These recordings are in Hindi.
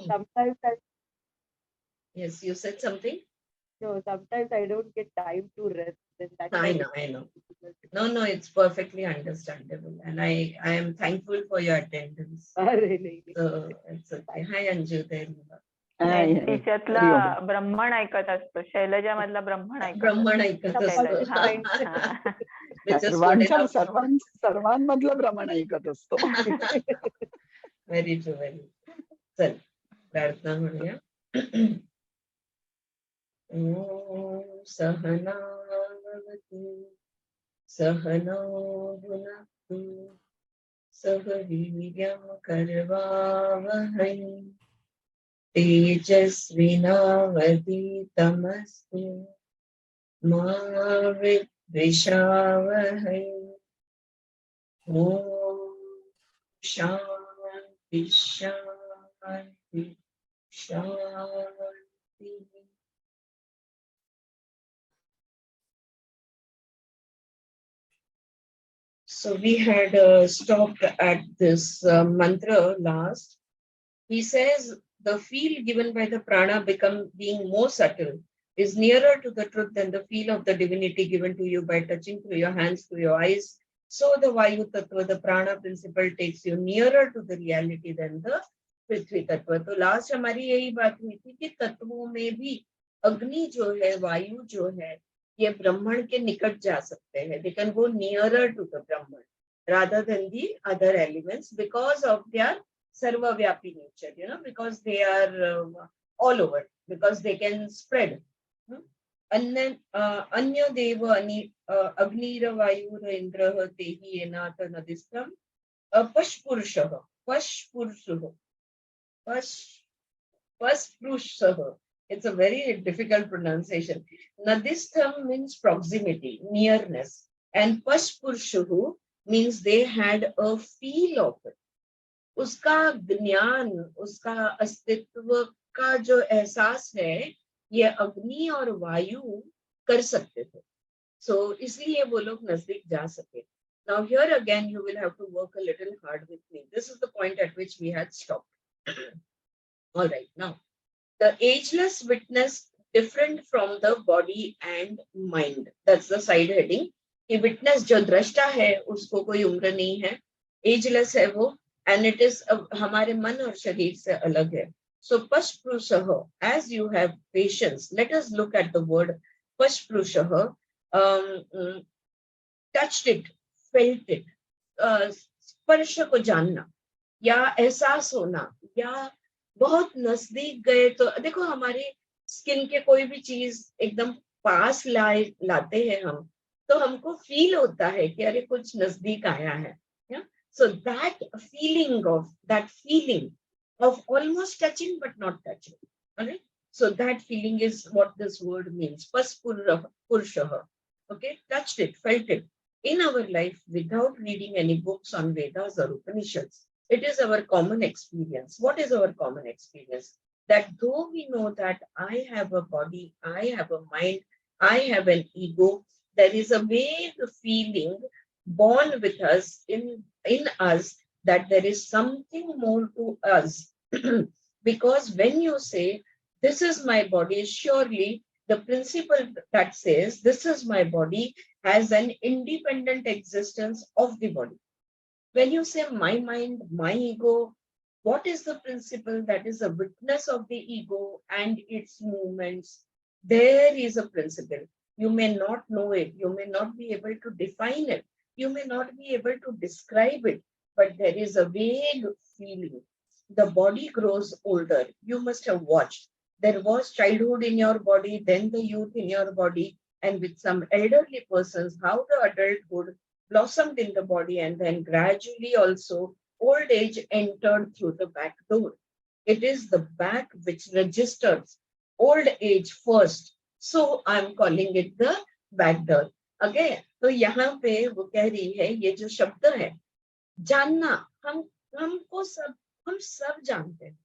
sometimes Yes, you said something? no, sometimes I don't get time to rest. Then that I time know, I know. No, it's perfectly understandable. And I am thankful for your attendance. really. So it's okay. Hi, Anju. There you are. तिच्यातला ब्रह्मण ऐकत असतो, शैलजा मधला ब्रह्मण ऐकत ब्रह्मण ऐकत असतो. सर्वांमधलं ब्रह्मण ऐकत असतो. Very true, very. चल प्रार्थना म्हणूया. ओम सहना भवतु सहनौ भुनक्तु सह वीर्यं करवावहै तेजस्विनावधीतमस्तु मा विद्विषावहै. ओम शांति शांति शांति. So we had stopped at this mantra last. He says the feel given by the prana being more subtle is nearer to the truth than the feel of the divinity given to you by touching through your hands, through your eyes. So the Vayu Tattva, the prana principle, takes you nearer to the reality than the Prithvi Tattva. तो last हमारी यही बात हुई थी कि तत्वों में भी अग्नि जो है, वायु जो है, ये ब्रह्मण के निकट जा सकते हैं. They can go nearer to the Brahman rather than the other elements because of their sarvavyapi nature, because they are all over, because they can spread. Anya deva agnira vayura indraha tehi enata nadistam pashpurushaha pashpurushaha. It's a very difficult pronunciation. Nadistam means proximity, nearness, and pashpurushahu means they had a feel of it. उसका ज्ञान, उसका अस्तित्व का जो एहसास है, ये अग्नि और वायु कर सकते थे. So इसलिए वो लोग नजदीक जा सके. Now here again you will have to work a little hard with me. This is the point at which we had stopped. All right, now the ageless witness different from the body and mind. That's the side heading. कि witness जो दृष्टा है उसको कोई उम्र नहीं है, ageless है वो, and it is हमारे मन और शरीर से अलग है. So pashprushaha, as you have patience, let us look at the word pashprushaha. Touched it, felt it, स्पर्श को जानना या एहसास होना या बहुत नजदीक गए. तो देखो हमारे स्किन के कोई भी चीज एकदम पास लाते हैं हम, तो हमको फील होता है कि अरे कुछ नजदीक आया है. So that feeling of almost touching but not touching. All right? So that feeling is what this word means. Purushaha. Okay, touched it, felt it. In our life, without reading any books on Vedas or Upanishads, it is our common experience. What is our common experience? That though we know that I have a body, I have a mind, I have an ego, there is a vague feeling born with us, in us, that there is something more to us. Because when you say, this is my body, surely the principle that says, this is my body, has an independent existence of the body. When you say my mind, my ego, what is the principle that is a witness of the ego and its movements? There is a principle. You may not know it. You may not be able to define it. You may not be able to describe it, but there is a vague feeling. The body grows older. You must have watched. There was childhood in your body, then the youth in your body, and with some elderly persons, how the adulthood blossomed in the body, and then gradually also old age entered through the back door. It is the back which registers old age first. So I'm calling it the back door. Okay, तो यहाँ पे वो कह रही है, ये जो शब्द है जानना, हम सब जानते हैं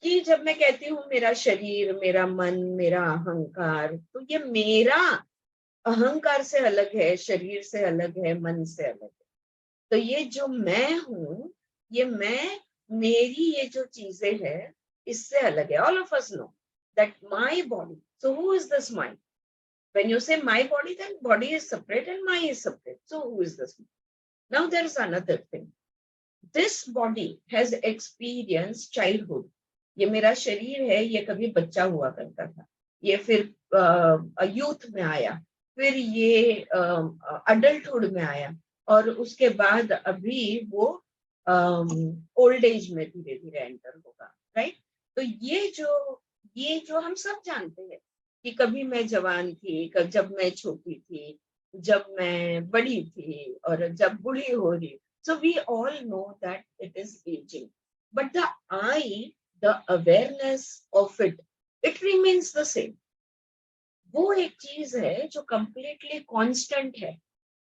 कि जब मैं कहती हूँ मेरा शरीर, मेरा मन, मेरा अहंकार, तो ये मेरा अहंकार से अलग है, शरीर से अलग है, मन से अलग है. तो ये जो मैं हूँ, ये मैं मेरी ये जो चीजें है इससे अलग है. All of us know that my body. So who is this mind? When you say my body, then body is separate and mind is separate. So who is this? Now there is another thing. This body has experienced childhood. ये मेरा शरीर है, ये कभी बच्चा हुआ करता था, ये फिर यूथ में आया, फिर ये अडल्टहुड में आया, और उसके बाद अभी वो ओल्ड एज में धीरे धीरे एंटर होगा. राइट? तो ये जो हम सब जानते हैं कि कभी मैं जवान थी, जब मैं छोटी थी, जब मैं बड़ी थी, और जब बूढ़ी हो रही. So we all know that it is aging, but the I, the awareness of it, it remains the same. वो एक चीज है जो completely constant है.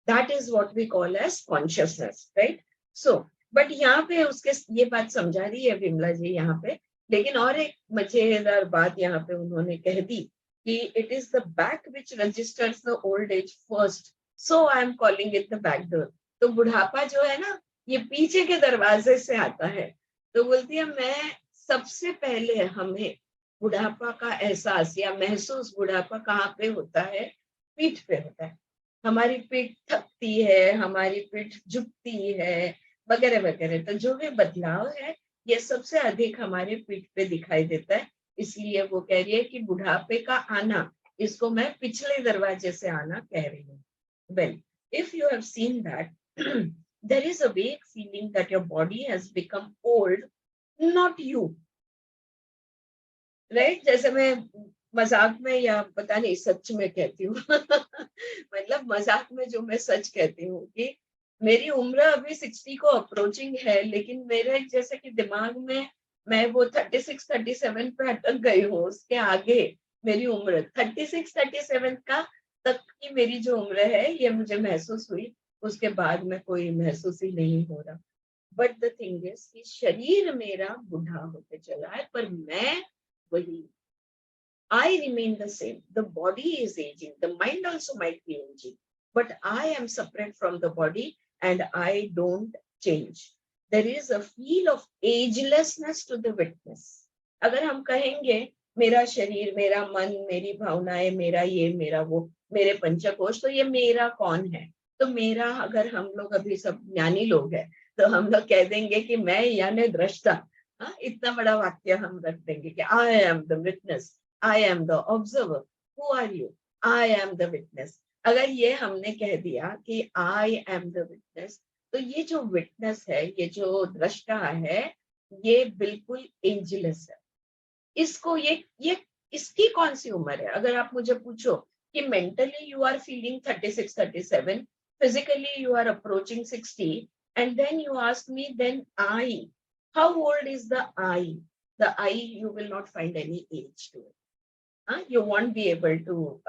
That is what we call as consciousness, right? So, but यहाँ पे उसके ये बात समझा रही है विमला जी यहाँ पे, लेकिन और एक मजेदार बात यहाँ पे उन्होंने कह दी कि it is the back which registers the old age first. So I am calling it the back door. तो बुढ़ापा जो है ना, ये पीछे के दरवाजे से आता है. तो बोलती है मैं सबसे पहले, हमें बुढ़ापा का एहसास या महसूस बुढ़ापा कहाँ पे होता है? पीठ पे होता है. हमारी पीठ थकती है, हमारी पीठ झुकती है, वगैरह वगैरह. तो जो भी बदलाव है ये सबसे अधिक हमारे पीठ पे दिखाई देता है. इसलिए वो कह रही है कि बुढ़ापे का आना, इसको मैं पिछले दरवाजे से आना कह रही हूँ. Well, if you have seen that, there is a vague feeling that your body has become old, not you. Right? जैसे मैं मजाक में या पता नहीं सच में कहती हूँ मतलब मजाक में जो मैं सच कहती हूँ कि मेरी उम्र अभी 60 को अप्रोचिंग है, लेकिन मेरे जैसे कि दिमाग में मैं वो 36 37 पे अटक गई हूँ. उसके आगे मेरी उम्र 36 37 का तक की मेरी जो उम्र है ये मुझे महसूस हुई. उसके बाद में कोई महसूस ही नहीं हो रहा. बट द थिंग इज कि शरीर मेरा बूढ़ा होते चला है, पर मैं वही. I remain the same. The body is aging. The mind also might be aging. But I am separate from the body and I don't change. There is a feel of agelessness to the witness. अगर हम कहेंगे मेरा शरीर, मेरा मन, मेरी भावनाएं, मेरा ये, मेरा वो, मेरे पंचकोश, तो ये मेरा कौन है? तो मेरा, अगर हम लोग अभी सब ज्ञानी लोग हैं तो हम लोग कह देंगे कि मैं यानी दृष्टा. हाँ, इतना बड़ा वाक्य हम रख देंगे कि I am the witness. I am the observer. Who are you? I am the witness. अगर ये हमने कह दिया कि I am the witness, तो ये जो witness है, ये जो दृष्टा है, ये बिल्कुल ageless है. इसको ये इसकी कौन सी उम्र है? अगर आप मुझे पूछो कि mentally you are feeling 36 37, physically you are approaching 60, and then you ask me, then I, how old is the I? The I, you will not find any age to it. You won't be able to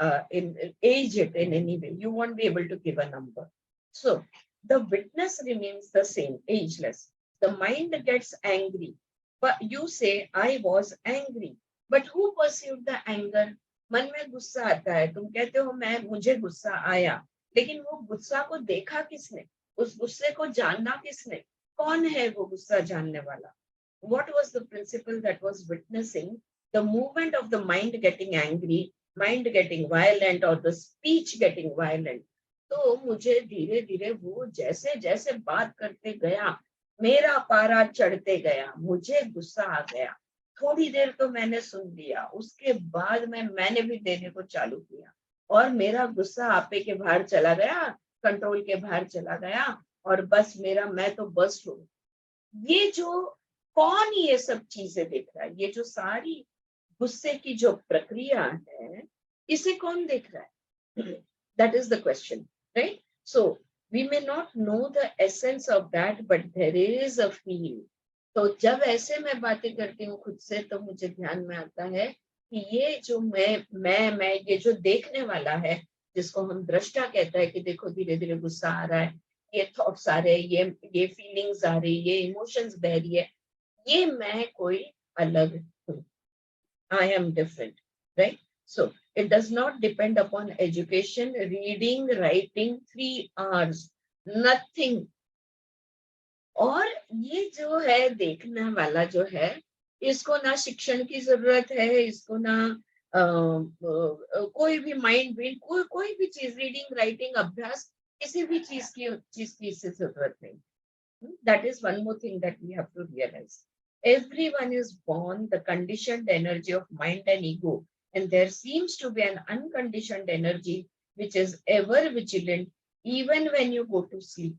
age it in any way. You won't be able to give a number. So the witness remains the same, ageless. The mind gets angry, but you say, I was angry. But who perceived the anger? मन में गुस्सा आता है, तुम कहते हो मुझे गुस्सा आया, लेकिन वो गुस्सा को देखा किसने? उस गुस्से को जानना किसने? कौन है वो गुस्सा जानने वाला? What was the principle that was witnessing the movement of the mind getting angry, mind getting violent, or the speech getting violent? तो मुझे धीरे धीरे वो जैसे जैसे बात करते गया, मेरा पारा चढ़ते गया, मुझे गुस्सा आ गया. थोड़ी देर तो मैंने सुन लिया, उसके बाद मैंने भी देने को चालू किया, और मेरा गुस्सा आपे के बाहर चला गया, कंट्रोल के बाहर चला गया, और बस मैं तो बस हूँ. ये जो कौन ये सब चीजें देख रहा है? ये जो सारी गुस्से की जो प्रक्रिया है, इसे कौन देख रहा है? That is the question, right? So we may not know the essence of that, but there is a feel. तो जब ऐसे मैं बातें करती हूँ खुद से, तो मुझे ध्यान में आता है कि ये जो मैं ये जो देखने वाला है, जिसको हम दृष्टा कहता है कि देखो धीरे धीरे गुस्सा आ रहा है, ये थॉट्स आ रहे हैं, ये फीलिंग्स आ रही, ये इमोशंस बह रही है, ये मैं कोई अलग हूँ. I am different, right? So it does not depend upon education, reading, writing, 3 hours, nothing. और ये जो है देखने वाला जो है, इसको ना शिक्षण की जरूरत है, इसको ना कोई भी माइंड ब्रेन कोई भी चीज, रीडिंग राइटिंग अभ्यास, किसी भी चीज की इससे जरूरत नहीं. That is one more thing that we have to realize. Everyone is born the conditioned energy of mind and ego, and there seems to be an unconditioned energy which is ever vigilant even when you go to sleep.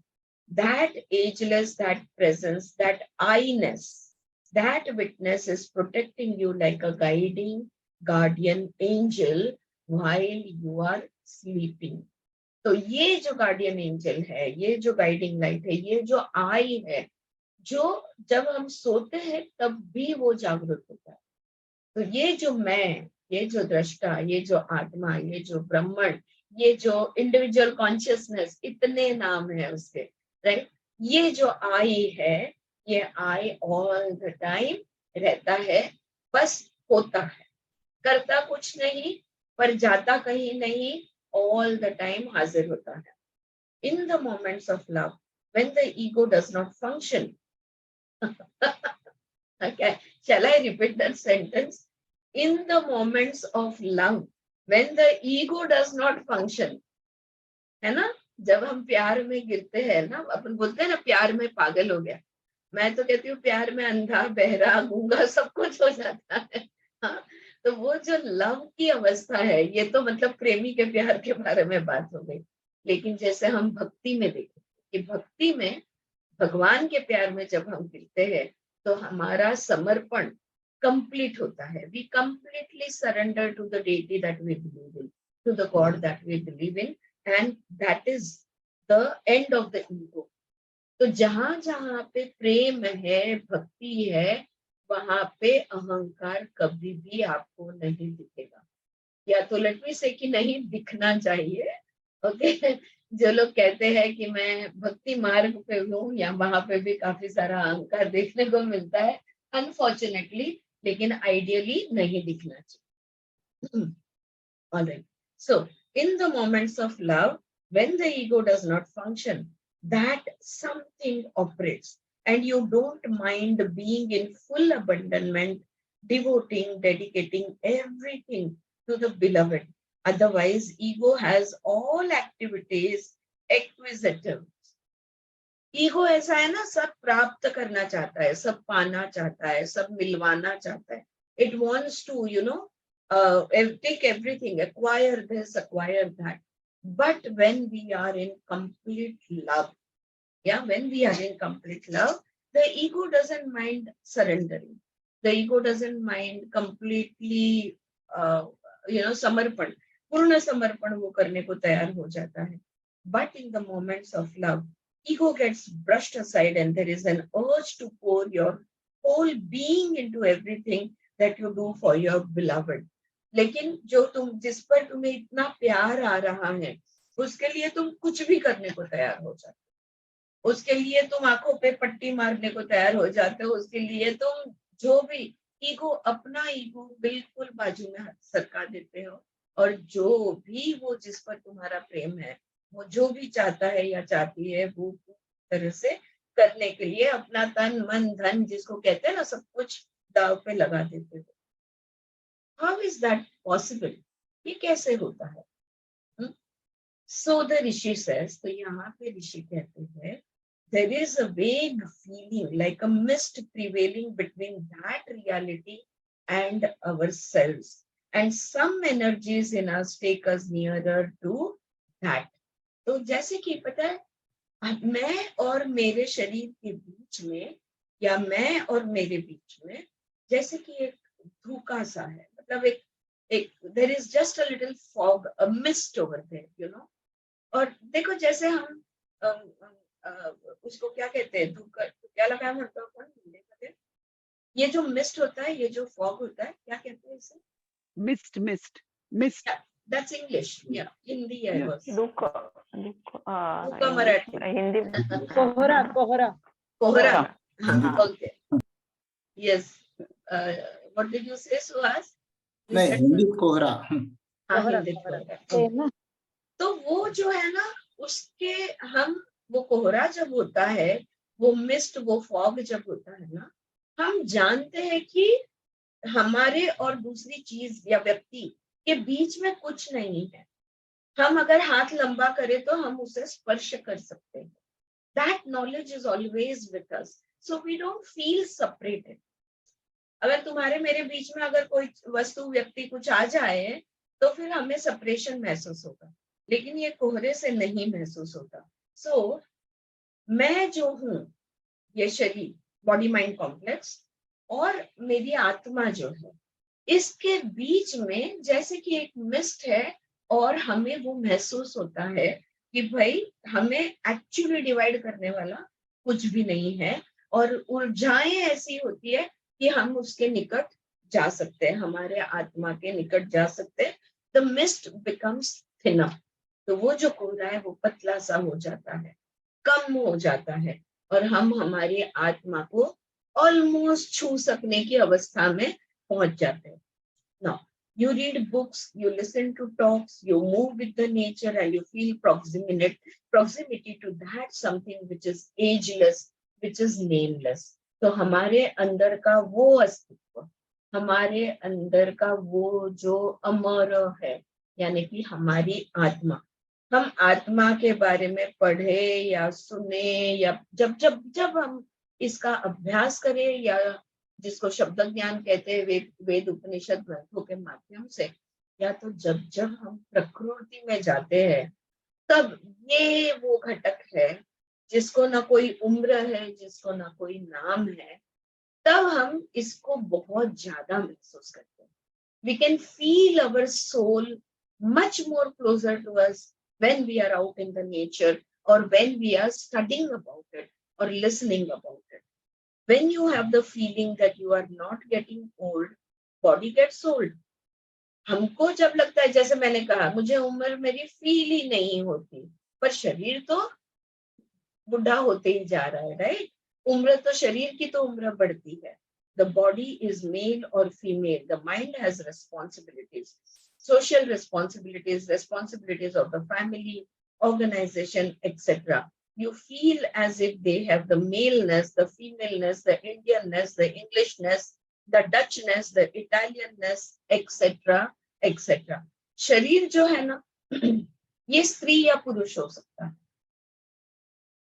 That ageless, that presence, that I-ness, that witness is protecting you like a guiding guardian angel while you are sleeping. तो ये जो गार्डियन एंजल है, ये जो गाइडिंग लाइट है, ये जो आई है, जो जब हम सोते हैं तब भी वो जागरूक होता है. तो ये जो मैं, ये जो दृष्टा, ये जो आत्मा, ये जो ब्रह्मण, ये जो इंडिविजुअल कॉन्शियसनेस, इतने नाम है उसके, राइट. ये जो आई है, ये आई ऑल द टाइम रहता है, बस होता है, करता कुछ नहीं, पर जाता कहीं नहीं, all the time हाजिर होता है. In the moments of love, when the ego does not function, okay, shall I repeat that sentence? In the moments of love, when the ego does not function, है ना, जब हम प्यार में गिरते हैं ना, अपन बोलते हैं ना प्यार में पागल हो गया. मैं तो कहती हूँ प्यार में अंधा, बहरा, गूंगा सब कुछ हो जाता है. हाँ, तो वो जो लव की अवस्था है, ये तो मतलब प्रेमी के प्यार के बारे में बात हो गई. लेकिन जैसे हम भक्ति में देखें कि भक्ति में भगवान के प्यार में जब हम गिरते हैं तो हमारा समर्पण कंप्लीट होता है. We completely surrender to the deity that we believe in, to the God that we believe in, and that is the end of the ego. तो जहां जहां पे प्रेम है, भक्ति है, वहां पे अहंकार कभी भी आपको नहीं दिखेगा. या तो लेट मी से कि नहीं दिखना चाहिए. ओके, जो लोग कहते हैं कि मैं भक्ति मार्ग पे हूँ, या वहां पे भी काफी सारा अहंकार देखने को मिलता है अनफॉर्चुनेटली, लेकिन आइडियली नहीं दिखना चाहिए. Alright. So, in the moments of love, when the ego does not function, that something operates, and you don't mind being in full abandonment, devoting, dedicating everything to the beloved. Otherwise, ego has all activities acquisitive. Ego ऐसा है ना, सब प्राप्त करना चाहता है, सब पाना चाहता है, सब मिलवाना चाहता है. It wants to, take everything, acquire this, acquire that. But when we are in complete love, when we are in complete love, the ego doesn't mind surrendering. The ego doesn't mind completely, समर्पण, पूर्ण समर्पण वो करने को तैयार हो जाता है. But in the moments of love, ego gets brushed aside and there is an urge to pour your whole being into everything that you do for your beloved. लेकिन जो जिस पर तुम्हें इतना प्यार आ रहा है, उसके लिए तुम कुछ भी करने को तैयार हो जाते हो. उसके लिए तुम आंखों पे पट्टी मारने को तैयार हो जाते हो. उसके लिए तुम जो भी अपना ईगो बिल्कुल बाजू में सरका देते हो, और जो भी वो जिस पर तुम्हारा प्रेम है, वो जो भी चाहता है या चाहती है, वो तरह से करने के लिए अपना तन मन धन, जिसको कहते हैं ना, सब कुछ दाव पे लगा देते हो. How is that possible? ये कैसे होता है? So the Rishi says, तो यहाँ पे ऋषि कहते हैं, there is a vague feeling like a mist prevailing between that reality and ourselves, and some energies in us take us nearer to that. तो जैसे कि पता है, मैं और मेरे शरीर के बीच में, या मैं और मेरे बीच में जैसे कि एक धूका सा है, मतलब एक there is just a little fog, a mist over there, और देखो जैसे हम उसको क्या कहते हैं, धूका क्या लगाया होता है अपन, ये जो मिस्ट होता है, ये जो फॉग होता है, क्या कहते हैं इसे? Mist. That's English. Yeah, Hindi I was. धूका मराठी. हिंदी कोहरा. Okay. Yes. What did you say, Suhas? नहीं, हिंदी कोहरा. हाँ, हिंदी कोहरा. तो वो जो है ना, उसके हम वो कोहरा जब होता है, वो मिस्ट, वो फॉग जब होता है ना, हम जानते हैं कि हमारे और दूसरी चीज या व्यक्ति के बीच में कुछ नहीं है। हम अगर हाथ लंबा करें तो हम उसे स्पर्श कर सकते हैं। That knowledge is always with us, so we don't feel separated. अगर तुम्हारे मेरे बीच में अगर कोई वस्तु व्यक्ति कुछ आ जाए तो फिर हमें सेपरेशन महसूस होगा, लेकिन ये कोहरे से नहीं महसूस होता। सो मैं जो हूं, ये शरीर, बॉडी माइंड कॉम्प्लेक्स, और मेरी आत्मा जो है, इसके बीच में जैसे कि एक मिस्ट है, और हमें वो महसूस होता है कि भाई हमें एक्चुअली डिवाइड करने वाला कुछ भी नहीं है, और ऊर्जाएं ऐसी होती है कि हम उसके निकट जा सकते हैं, हमारे आत्मा के निकट जा सकते हैं। द मिस्ट बिकम्स थिनर, तो वो जो कोहरा है वो पतला सा हो जाता है, कम हो जाता है, और हम हमारी आत्मा को ऑलमोस्ट छू सकने की अवस्था में पहुंच जाते हैं। Now, you read books, you listen to talks, you move with the nature, and you feel proximity to that something which is ageless, which is nameless. तो हमारे अंदर का वो अस्तित्व, हमारे अंदर का वो जो अमर है, यानी कि हमारी आत्मा, हम आत्मा के बारे में पढ़े या सुने, या जब जब जब हम इसका अभ्यास करें, या जिसको शब्द ज्ञान कहते हैं, वेद उपनिषद ग्रंथों के माध्यम से, या तो जब जब हम प्रकृति में जाते हैं, तब ये वो घटक है जिसको ना कोई उम्र है, जिसको ना कोई नाम है, तब हम इसको बहुत ज्यादा महसूस करते हैं। We can feel our soul much more closer to us when we are out in the nature, or when we are studying about it or listening about it. When you have the feeling that you are not getting old, body gets old. हमको जब लगता है, जैसे मैंने कहा, मुझे उम्र मेरी फील ही नहीं होती, पर शरीर तो बुढ़ा होते ही जा रहा है, राइट? उम्र तो शरीर की तो उम्र बढ़ती है। The body is male or female. The mind has responsibilities, social responsibilities, responsibilities of the family, organization, etc. You feel as if they have the maleness, the femaleness, the Indianness, the Englishness, the Dutchness, the Italianness, etc., etc. शरीर जो है ना, ये स्त्री या पुरुष हो सकता है,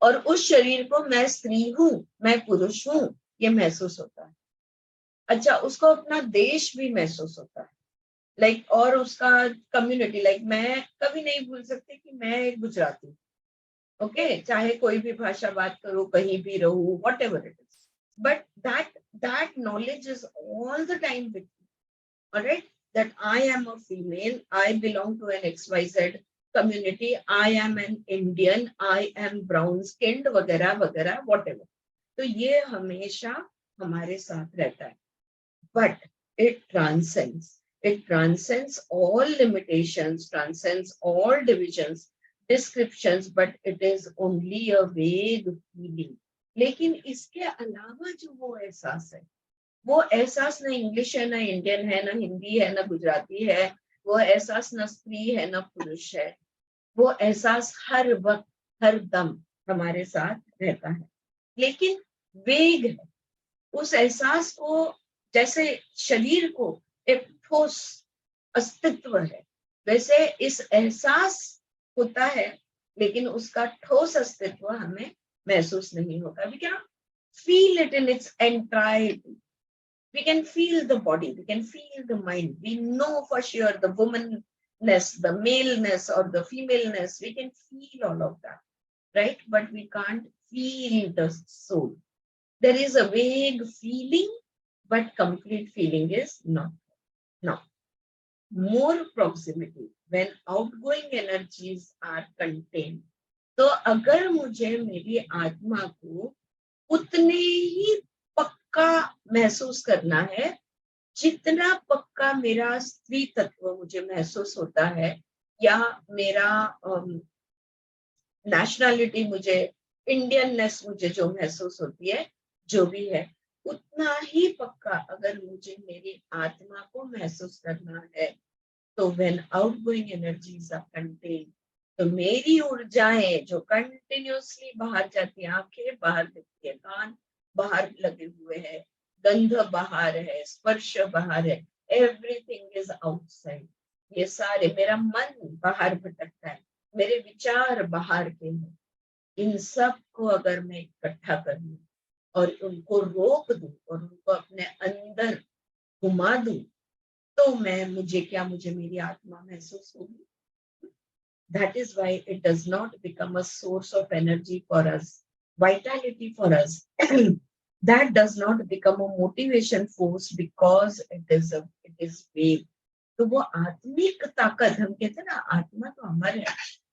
और उस शरीर को मैं स्त्री हूं, मैं पुरुष हूं, ये महसूस होता है। अच्छा, उसको अपना देश भी महसूस होता है, लाइक और उसका कम्युनिटी, लाइक मैं कभी नहीं भूल सकती कि मैं एक गुजराती, ओके, चाहे कोई भी भाषा बात करूं, कहीं भी रहूं, whatever it is, but that knowledge is all the time with me, alright, that I am a female, I belong to an XYZ community, I am an Indian, I am brown skinned, वगैरह वगैरह, वॉट एवर। तो ये हमेशा हमारे साथ रहता है, but it transcends all limitations, transcends all divisions, descriptions, but it is only a vague feeling. लेकिन इसके अलावा जो वो एहसास है, वो एहसास ना इंग्लिश है, ना इंडियन है, ना हिंदी है, ना गुजराती है, वो एहसास ना स्त्री है, ना पुरुष है, वो एहसास हर वक्त हर दम हमारे साथ रहता है, लेकिन वेग है। उस एहसास को, जैसे शरीर को एक ठोस अस्तित्व है, वैसे इस एहसास होता है, लेकिन उसका ठोस अस्तित्व हमें महसूस नहीं होता। We cannot feel it in its entirety. We can feel the body, we can feel the mind, we know for sure the womanness, the maleness or the femaleness, we can feel all of that, right? But we can't feel the soul. There is a vague feeling, but complete feeling is not. Now, more proximity when outgoing energies are contained. तो अगर मुझे मेरी आत्मा को उतने ही पक्का महसूस करना है जितना पक्का मेरा स्त्री तत्व मुझे महसूस होता है, या मेरा नेशनैलिटी, मुझे इंडियननेस मुझे जो महसूस होती है, जो भी है, उतना ही पक्का अगर मुझे मेरी आत्मा को महसूस करना है, तो when outgoing energies are contained, तो मेरी ऊर्जाएं जो कंटिन्यूअसली बाहर जाती है, आंखें बाहर दिखती है, कान बाहर लगे हुए हैं, गंध बाहर है, स्पर्श बाहर है, एवरीथिंग इज आउटसाइड। ये सारे, मेरा मन बाहर भटकता है, मेरे विचार बाहर के हैं, इन सब को अगर मैं इकट्ठा कर लूं और उनको रोक दूं और उनको अपने अंदर घुमा दूं, तो मुझे मेरी आत्मा महसूस होगी। That is why it does not become a source of energy for us, vitality for us. That does not become a motivation force because it is vague. तो वो आत्मिक ताकत, हम कहते हैं ना, आत्मा तो अमर है,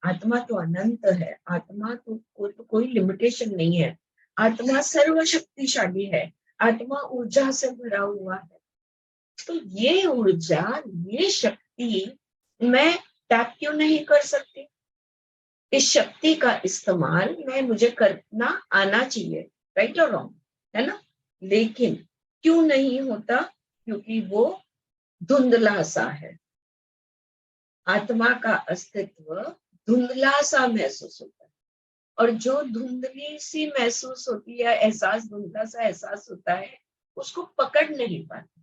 आत्मा तो अनंत है, आत्मा तो कोई लिमिटेशन नहीं है, आत्मा सर्वशक्तिशाली है, आत्मा ऊर्जा से भरा हुआ है। तो ये ऊर्जा, ये शक्ति मैं टैप क्यों नहीं कर सकती? इस शक्ति का इस्तेमाल मुझे करना आना चाहिए, राइट और रॉन्ग, है ना? लेकिन क्यों नहीं होता? क्योंकि वो धुंधला सा है। आत्मा का अस्तित्व धुंधला सा महसूस होता है, और जो धुंधली सी महसूस होती है, एहसास धुंधला सा एहसास होता है, उसको पकड़ नहीं पाते।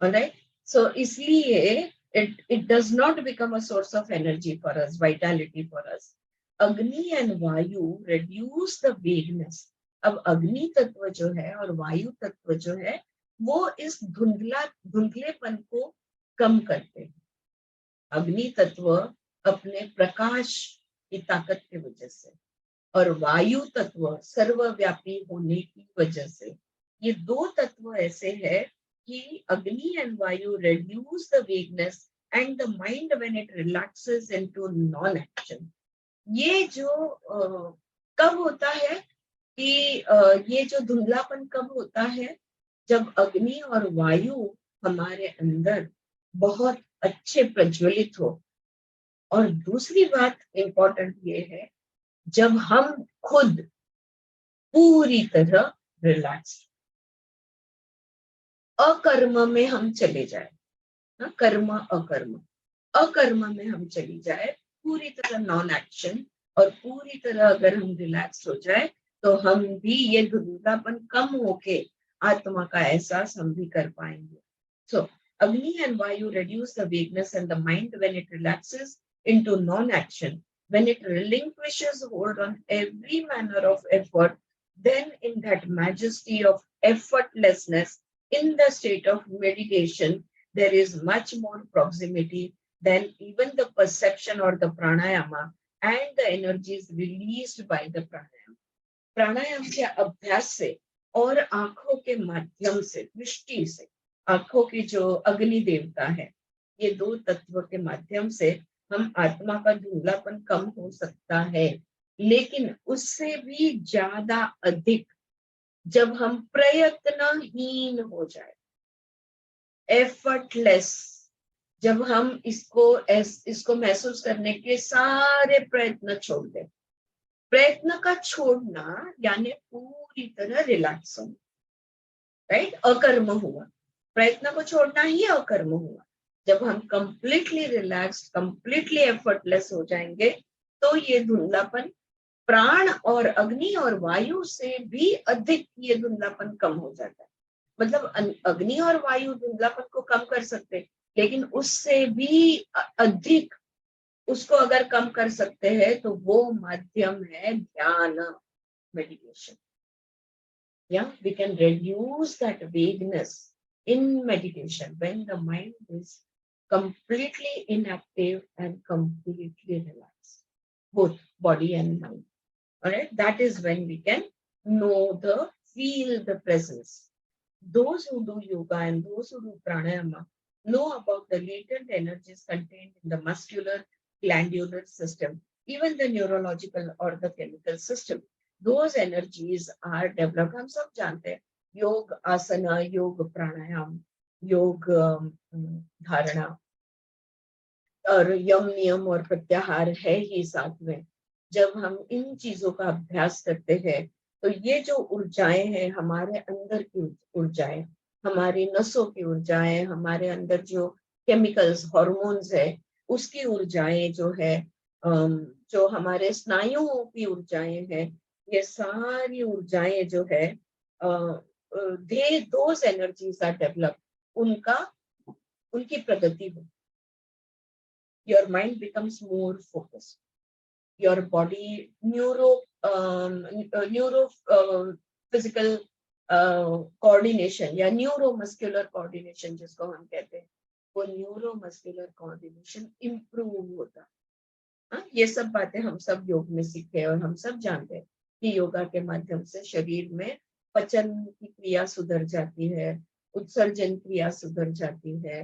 ऑलराइट, सो इसलिए it does not become a source of energy for us, vitality for us. Agni and Vayu reduce the vagueness. अब अग्नि तत्व जो है और वायु तत्व जो है, वो इस धुंधलेपन को कम करते हैं। अग्नि तत्व अपने प्रकाश की ताकत की वजह से, और वायु तत्व सर्वव्यापी होने की वजह से, ये दो तत्व ऐसे हैं कि अग्नि एंड वायु reduce the vagueness and the mind when it relaxes into non-action. ये जो कब होता है कि ये जो धुंधलापन कब होता है? जब अग्नि और वायु हमारे अंदर बहुत अच्छे प्रज्वलित हो। और दूसरी बात इंपॉर्टेंट ये है, जब हम खुद पूरी तरह रिलैक्स, अकर्म में हम चले जाए, कर्म अकर्म में हम चली जाए, पूरी तरह नॉन एक्शन, और पूरी तरह अगर हम रिलैक्स हो जाए, तो हम भी ये धुंधलापन कम होके आत्मा का एहसास हम भी कर पाएंगे। सो अग्नि एंड वायु reduce the vagueness and the mind when it relaxes into non-action, when it relinquishes hold on every manner of effort, then in that majesty of effortlessness, in the state of meditation, there is much more proximity than even the perception or the pranayama and the energies released by the pranayama. प्राणायाम के अभ्यास से और आंखों के माध्यम से, दृष्टि से, आंखों की जो अग्नि देवता है, ये दो तत्व के माध्यम से हम आत्मा का धुंधलापन कम हो सकता है। लेकिन उससे भी ज्यादा अधिक जब हम प्रयत्नहीन हो जाए, एफर्टलेस, जब हम इसको महसूस करने के सारे प्रयत्न छोड़ दें। प्रयत्न का छोड़ना यानी पूरी तरह रिलैक्स होना, राइट? अकर्म हुआ। प्रयत्न को छोड़ना ही अकर्म हुआ। जब हम कंप्लीटली रिलैक्स, कंप्लीटली एफर्टलेस हो जाएंगे, तो ये धुंधलापन प्राण और अग्नि और वायु से भी अधिक ये धुंधलापन कम हो जाता है। मतलब अग्नि और वायु धुंधलापन को कम कर सकते, लेकिन उससे भी अधिक उसको अगर कम कर सकते हैं, तो वो माध्यम है ध्यान, meditation. Yeah, we can reduce that vagueness in meditation when the mind is completely inactive and completely relaxed, both body and mind. All right, that is when we can feel the presence. Those who do yoga and those who do pranayama know about the latent energies contained in the muscular glandular system, even the neurological or the chemical system. Those energies are developed. हम सब जानते हैं, योग आसना, योग प्राणायाम, योग धारणा और यम नियम और प्रत्याहार है ही साथ में। जब हम इन चीजों का अभ्यास करते हैं, तो ये जो ऊर्जाएं हैं, हमारे अंदर की ऊर्जाएं, हमारी नसों की ऊर्जाएं, हमारे अंदर जो केमिकल्स, हार्मोन्स है, उसकी ऊर्जाएं जो है, जो हमारे स्नायुओं की ऊर्जाएं हैं, ये सारी ऊर्जाएं जो है दे दोज एनर्जीज आर डेवलप, उनका उनकी प्रगति हो। Your mind becomes more focused, your body neuro physical coordination या न्यूरो मस्कुलर कोऑर्डिनेशन जिसको हम कहते हैं, वो न्यूरो मस्कुलर कोऑर्डिनेशन इम्प्रूव होता। ये सब बातें हम सब योग में सीखे और हम सब जानते हैं कि योगा के माध्यम से शरीर में पचन की क्रिया सुधर जाती है, उत्सर्जन क्रिया सुधर जाती है,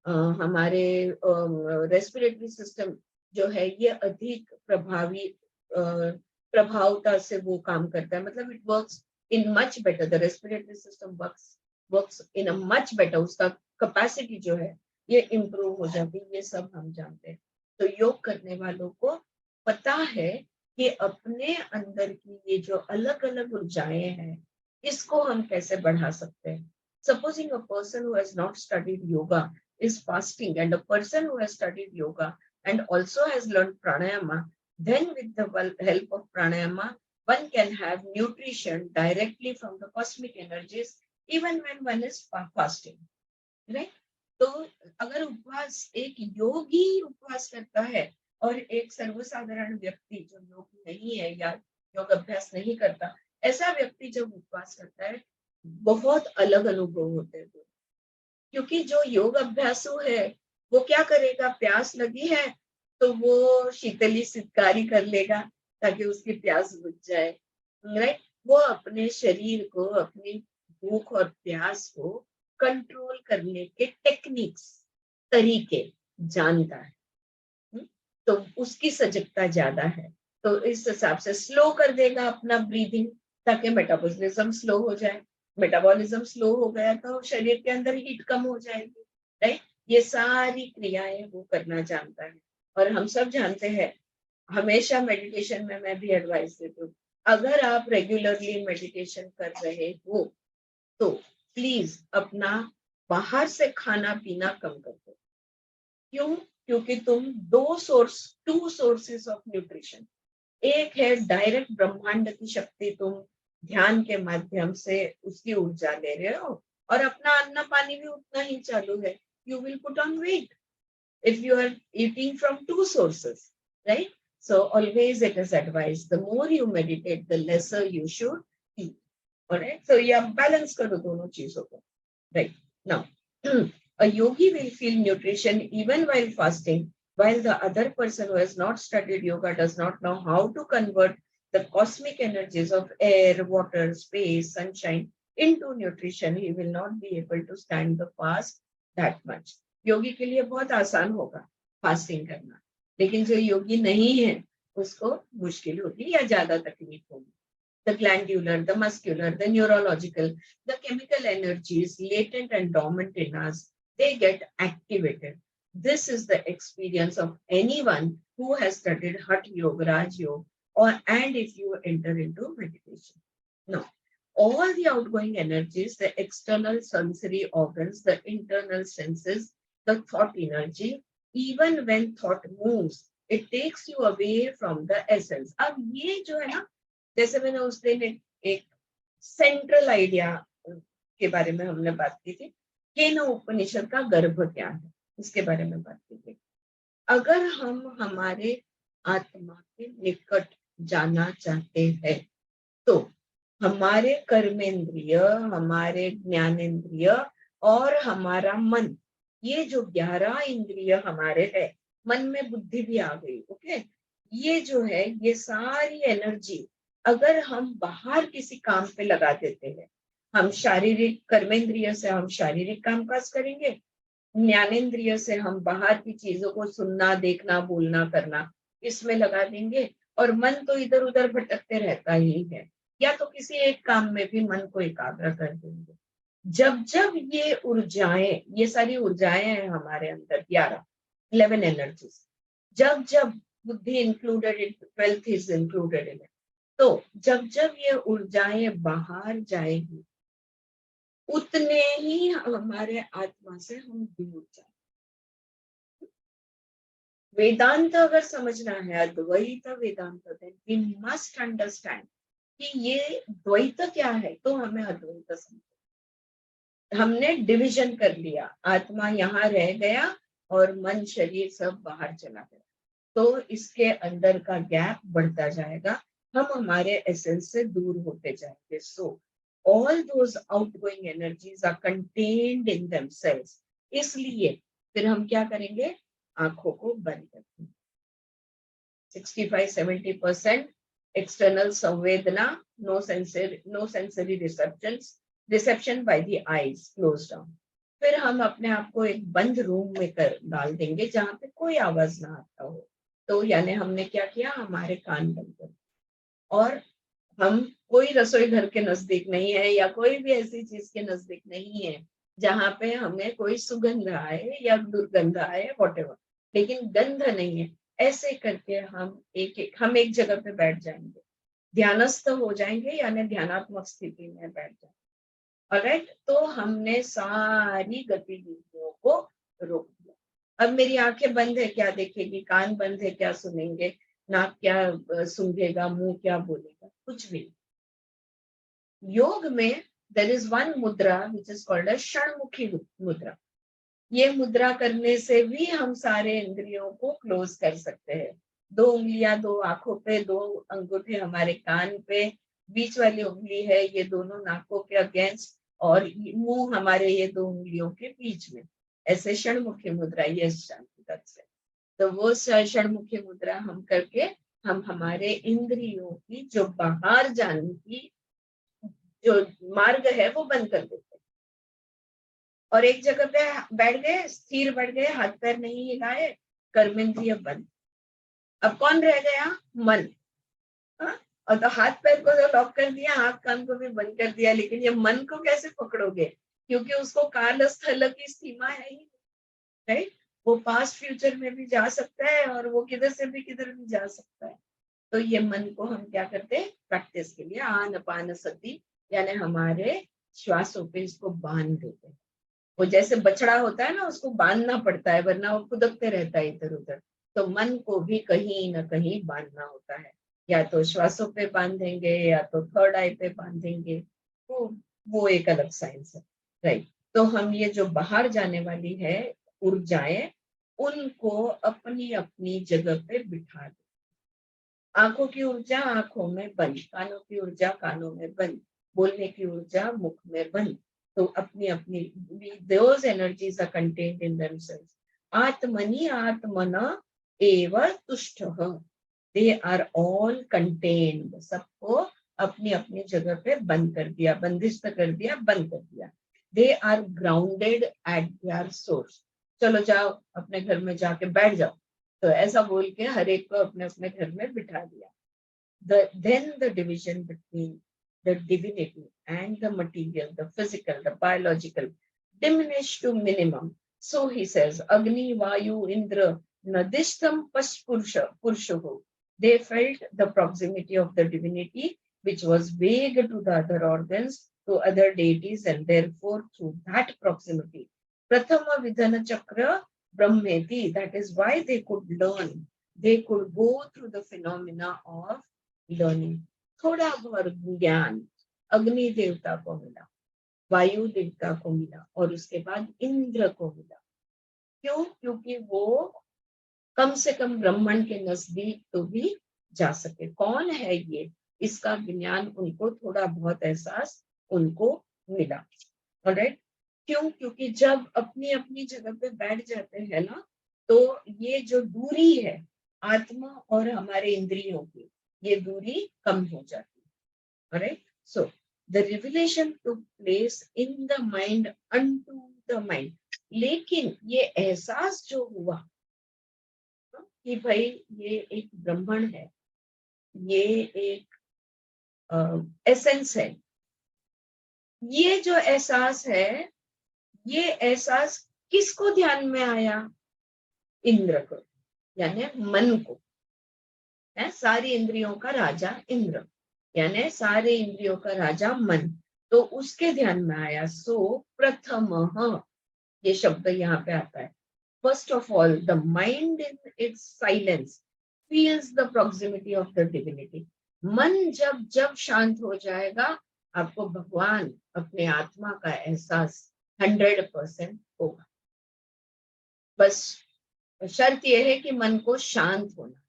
हमारे रेस्पिरेटरी सिस्टम जो है ये अधिक प्रभावता से वो काम करता है, मतलब it works in much better, the respiratory system works in a much better, उसका कैपेसिटी जो है ये इम्प्रूव हो जाती है, ये सब हम जानते हैं। तो योग करने वालों को पता है कि अपने अंदर की ये जो अलग अलग ऊर्जाएं हैं इसको हम कैसे बढ़ा सकते हैं। Supposing a person who has not studied yoga is fasting, and a person who has studied yoga and also has learned pranayama, then with the help of pranayama, one can have nutrition directly from the cosmic energies even when one is fasting, right? तो अगर उपवास एक योगी उपवास करता है और एक सर्वसाधारण व्यक्ति जो योग नहीं है या योग अभ्यास नहीं करता, ऐसा व्यक्ति जब उपवास करता है बहुत अलग अनुभव होते हैं। क्योंकि जो योग अभ्यासु है वो क्या करेगा, प्यास लगी है तो वो शीतली सितकारी कर लेगा ताकि उसकी प्यास बुझ जाए, राइट? वो अपने शरीर को, अपनी भूख और प्यास को कंट्रोल करने के टेक्निक्स, तरीके जानता है। तो उसकी सजगता ज्यादा है, तो इस हिसाब से स्लो कर देगा अपना ब्रीदिंग ताकि मेटाबॉलिज्म स्लो हो जाए। मेटाबॉलिज्म स्लो हो गया तो शरीर के अंदर हीट कम हो जाएगी, राइट? ये सारी क्रियाएं वो करना जानता है। और हम सब जानते हैं, हमेशा मेडिटेशन में मैं भी एडवाइस देती हूँ, अगर आप रेगुलरली मेडिटेशन कर रहे हो तो प्लीज अपना बाहर से खाना पीना कम कर दो। क्यों? क्योंकि तुम टू सोर्सेस ऑफ न्यूट्रिशन, एक है डायरेक्ट ब्रह्मांड की शक्ति, तुम ध्यान के माध्यम से उसकी ऊर्जा ले रहे हो और अपना अन्न पानी भी उतना ही चालू है, you will put on weight if you are eating from two sources, right? So always it is advised, the more you meditate, the lesser you should eat. All right? So you balance करो दोनों चीजों को, right? Now, a yogi will feel nutrition even while fasting, while the other person who has not studied yoga does not know how to convert the cosmic energies of air, water, space, sunshine into nutrition. He will not be able to stand the fast that much. योगी के लिए बहुत आसान होगा फास्टिंग करना, लेकिन जो योगी नहीं है उसको मुश्किल होगी या ज्यादा तकलीफ होगी। The glandular, the muscular, the neurological, the chemical energies latent and dormant in us, they get activated. This is the experience of anyone who has studied Hatha Yoga, Raj Yoga, and if you enter into meditation. Now, all the outgoing energies, the external sensory organs, the internal senses, the thought energy, even when thought moves, it takes you away from the essence. अब ये जो है ना, जैसे मैंने उस दिन एक सेंट्रल आइडिया के बारे में हमने बात की थी, केन उपनिषद का गर्भ क्या है, इसके बारे में बात की थी। अगर हम हमारे आत्मा के निकट जाना चाहते हैं तो हमारे कर्मेंद्रिय, हमारे ज्ञानेंद्रिय और हमारा मन, ये जो 11 इंद्रिय हमारे है, मन में बुद्धि भी आ गई, ओके, ये जो है ये सारी एनर्जी अगर हम बाहर किसी काम पे लगा देते हैं, हम शारीरिक कर्मेंद्रिय से हम शारीरिक कामकाज करेंगे, ज्ञानेंद्रिय से हम बाहर की चीजों को सुनना, देखना, बोलना, करना, इसमें लगा देंगे, और मन तो इधर उधर भटकते रहता ही है, या तो किसी एक काम में भी मन को एकाग्र कर देंगे। जब जब ये ऊर्जाएं, ये सारी ऊर्जाएं हैं हमारे अंदर 11 एनर्जीज, जब जब बुद्धि included in 12th is included in, तो जब जब ये ऊर्जाएं बाहर जाएगी उतने ही हमारे आत्मा से हम दूर जाएंगे। वेदांत अगर समझना है, अद्वैत वेदांत, देन वी मस्ट अंडरस्टैंड कि ये द्वैत क्या है, तो हमें अद्वैत समझ। हमने डिवीजन कर लिया, आत्मा यहाँ रह गया और मन शरीर सब बाहर चला गया, तो इसके अंदर का गैप बढ़ता जाएगा, हम हमारे एसेंस से दूर होते जाएंगे। So all those outgoing energies are contained in themselves. इसलिए फिर हम क्या करेंगे, आंखों को बंद करते हैं। 65-70% एक्सटर्नल संवेदना, no sensory reception by the eyes close down. फिर हम अपने आप को एक बंद रूम में कर डाल देंगे जहां पे कोई आवाज ना आता हो। तो यानी हमने क्या किया, हमारे कान बंद कर, और हम कोई रसोई घर के नजदीक नहीं है या कोई भी ऐसी चीज के नजदीक नहीं है जहां पे हमें कोई सुगंध आए या दुर्गंध आए, व्हाटएवर, लेकिन गंध नहीं है। ऐसे करके हम एक जगह पे बैठ जाएंगे, ध्यानस्थ हो जाएंगे, यानी ध्यानात्मक स्थिति में बैठ जाएंगे। ऑलराइट, तो हमने सारी गतिविधियों को रोक दिया। अब मेरी आंखें बंद है, क्या देखेगी, कान बंद है, क्या सुनेंगे, नाक क्या सूंघेगा, मुंह क्या बोलेगा, कुछ भी। योग में देयर इज वन मुद्रा विच इज कॉल्ड अ षणमुखी मुद्रा। ये मुद्रा करने से भी हम सारे इंद्रियों को क्लोज कर सकते हैं। 2 उंगलियां 2 आंखों पे, 2 अंगूठे हमारे कान पे, बीच वाली उंगली है ये दोनों नाकों के अगेंस्ट, और मुंह हमारे ये 2 उंगलियों के बीच में। ऐसे षणमुखी मुद्रा, ये शांति तत्व से। तो वो षणमुखी मुद्रा हम करके हम हमारे इंद्रियों की जो बाहर जाने की जो मार्ग है वो बंद कर देते हैं, और एक जगह पे बैठ गए, स्थिर बैठ गए, हाथ पैर नहीं हिलाए, कर्मेंद्रिय बंद। अब कौन रह गया, मन। हाँ? और तो हाथ पैर को तो लॉक कर दिया, आंख कान को भी बंद कर दिया, लेकिन ये मन को कैसे पकड़ोगे, क्योंकि उसको काल स्थल की सीमा है ही, राइट। वो पास्ट फ्यूचर में भी जा सकता है और वो किधर से भी किधर भी जा सकता है। तो ये मन को हम क्या करते हैं, प्रैक्टिस के लिए आनापान सती, यानी हमारे श्वासों पे इसको बांध देते हैं। वो जैसे बछड़ा होता है ना, उसको बांधना पड़ता है, वरना वो खुदकते रहता है इधर उधर। तो मन को भी कहीं ना कहीं बांधना होता है, या तो श्वासों पे बांधेंगे या तो थर्ड आई पे बांधेंगे, तो वो एक अलग साइंस है, राइट। तो हम ये जो बाहर जाने वाली है ऊर्जाएं, उनको अपनी अपनी जगह पे बिठा दें। आंखों की ऊर्जा आंखों में बंद, कानों की ऊर्जा कानों में बंद, बोलने की ऊर्जा मुख में बंद। तो अपनी अपनी those energies are contained in themselves. आत्मनि आत्मना एव तुष्टः, they are all contained। सबको अपनी अपनी जगह पे बंद कर दिया, बंदिस्त कर दिया, बंद कर दिया। they are grounded at their source। चलो जाओ अपने घर में जाके बैठ जाओ, तो ऐसा बोल के हर एक को अपने अपने घर में बिठा दिया। Then the division between the divinity and the material, the physical, the biological, diminished to minimum. So he says, Agni, Vayu, Indra, Nadishtam Purshuhu. They felt the proximity of the divinity, which was vague to the other organs, to other deities, and therefore through that proximity, Prathama Vidhana Chakra Brahmeti, that is why they could learn. They could go through the phenomena of learning। थोड़ा बहुत ज्ञान अग्नि देवता को मिला, वायु देवता को मिला, और उसके बाद इंद्र को मिला। क्यों? क्योंकि वो कम से कम ब्रह्मांड के नजदीक तो भी जा सके। कौन है ये, इसका ज्ञान उनको, थोड़ा बहुत एहसास उनको मिला। ऑलराइट, क्यों? क्योंकि जब अपनी अपनी जगह पे बैठ जाते हैं ना, तो ये जो दूरी है आत्मा और हमारे इंद्रियों की, ये दूरी कम हो जाती है। Right, so the revelation took place in the mind unto the mind. लेकिन ये एहसास जो हुआ कि भाई ये एक ब्रह्मण है, ये एक एसेंस है, ये जो एहसास है, ये एहसास किसको ध्यान में आया? इंद्र को, यानी मन को। है सारी इंद्रियों का राजा इंद्र, यानी सारे इंद्रियों का राजा मन, तो उसके ध्यान में आया। सो प्रथम, ये शब्द यहाँ पे आता है, First of all, the mind in its silence feels the proximity of the divinity. मन जब जब शांत हो जाएगा, आपको भगवान अपने आत्मा का एहसास 100% होगा. बस शर्त यह है कि मन को शांत होना,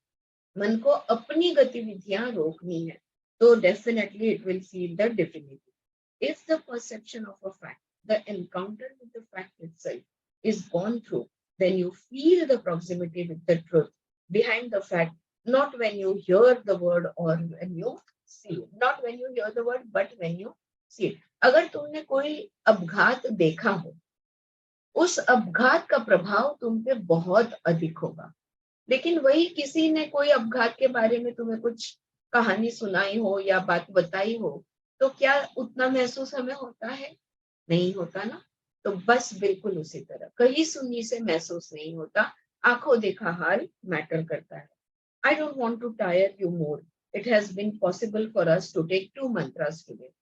मन को अपनी गतिविधियां रोकनी है, तो definitely it will feel the divinity. If the perception of a fact, the encounter with the fact itself is gone through, then you feel the proximity with the truth behind the fact, not when you hear the word or when you see it. Not when you hear the word, but when you see it. अगर तुमने कोई अपघात देखा हो, उस अपघात का प्रभाव तुम पे बहुत अधिक होगा. लेकिन वही किसी ने कोई अपघात के बारे में तुम्हें कुछ कहानी सुनाई हो या बात बताई हो, तो क्या उतना महसूस हमें होता है? नहीं होता ना. तो बस बिल्कुल उसी तरह कहीं सुनी से महसूस नहीं होता, आंखों देखा हाल मैटर करता है. I don't want to tire you more. It has been possible for us to take 2 mantras today.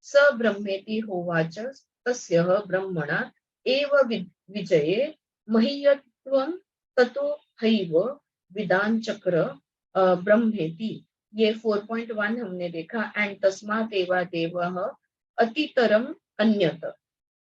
स ब्रह्मेति होवाच तस्यः ब्रह्मणा एव विजये महीयत्वं ततो हैव विदान चक्र ब्रह्मेति. ये 4.1 हमने देखा. एंड तस्मात् एवा देवः अतितरम अन्यत,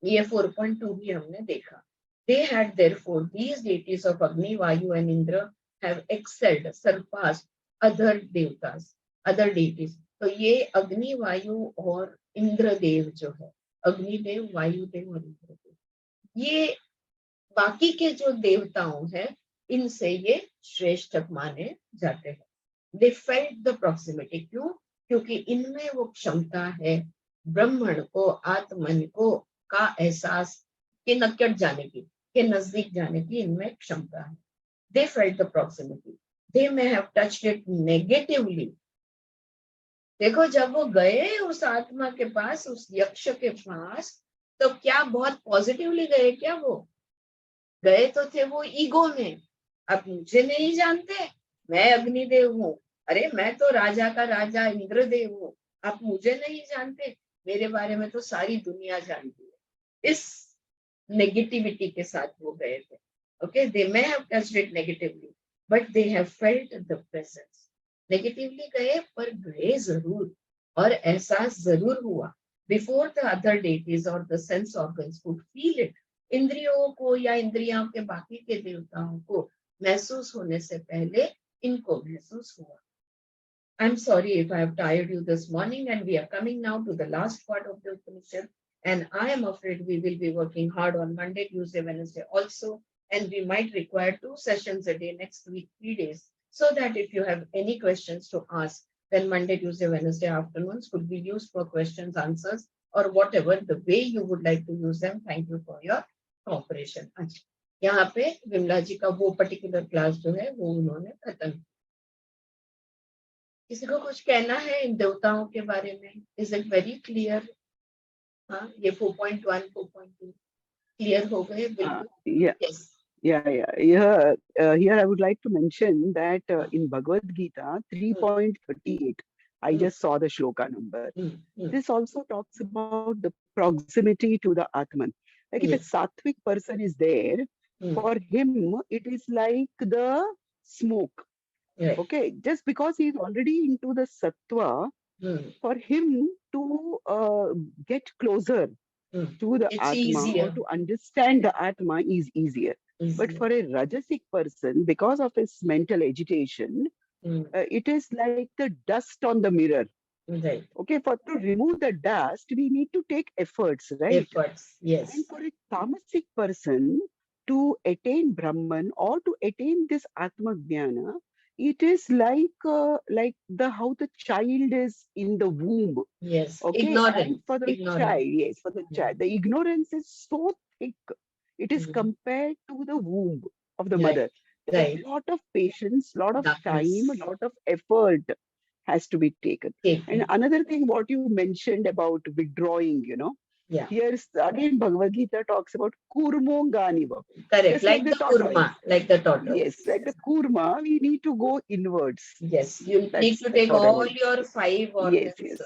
ये 4.2 भी हमने देखा. They had therefore these deities of Agni, Vayu and Indra have excelled, surpassed other devatas, other deities. तो ये अग्नि, वायु और इंद्रदेव जो है, अग्निदेव, वायुदेव और इंद्रदेव, ये बाकी के जो देवताओं हैं, इनसे ये श्रेष्ठ माने जाते हैं. They felt the proximity. क्यों? क्योंकि इनमें वो क्षमता है ब्रह्मण को, आत्मन को का एहसास के निकट जाने की, के नजदीक जाने की इनमें क्षमता है. They felt the proximity. They may have touched it negatively. देखो, जब वो गए उस आत्मा के पास, उस यक्ष के पास, तो क्या बहुत पॉजिटिवली गए? क्या वो गए तो थे वो ईगो में, अब मुझे नहीं जानते, मैं अग्निदेव हूँ, अरे मैं तो राजा का राजा इंद्रदेव हूँ, आप मुझे नहीं जानते, मेरे बारे में तो सारी दुनिया जानती है. इस नेगेटिविटी के साथ वो गए थे. Okay, they may have touched it negatively, but they have felt the presence. Negatively गए, पर गए जरूर और एहसास जरूर हुआ. Before the other deities or the sense organs could feel it, इंद्रियों को या इंद्रियों के बाकी के देवताओं को महसूस होने से पहले इनको महसूस हुआ. I'm sorry if I have tired you this morning, and we are coming now to the last part of the Upanishad, and I am afraid we will be working hard on Monday, Tuesday, Wednesday also, and we might require 2 sessions a day next week, 3 days, so that if you have any questions to ask, then Monday, Tuesday, Wednesday afternoons could be used for questions, answers, or whatever the way you would like to use them. Thank you for your cooperation. अच्छा, यहाँ पे विमला जी का वो पर्टिकुलर क्लास जो है वो उन्होंने खत्म. किसी को कुछ कहना है इन देवताओं के बारे में? Is it very clear? हाँ, ये 4.1 4.2 क्लियर हो गए बिल्कुल? Yes. Here I would like to mention that in Bhagavad Gita 3.38, I just saw the shloka number. This also talks about the proximity to the Atman. Like if a sattvic person is there, for him it is like the smoke. Right. Okay, just because he is already into the sattva, for him to get closer to the It's Atma easier. or to understand the Atma is easier. But for a Rajasic person, because of his mental agitation, it is like the dust on the mirror. Right. Okay, to remove the dust, we need to take efforts, right? Efforts, yes. And for a tamasic person to attain Brahman or to attain this Atma Jnana, it is like how the child is in the womb. Yes. Okay, Ignorant. and for the child, yes, for the child, the ignorance is so thick. It is compared to the womb of the mother. There's a lot of patience, lot of time, a lot of effort has to be taken. And another thing, what you mentioned about withdrawing, here's again Bhagavad Gita talks about kurmonganiva. Correct, Just like the kurma, like the tortoise. Yes, like the kurma, we need to go inwards. Yes, you need to take all your 5 organs. Yes.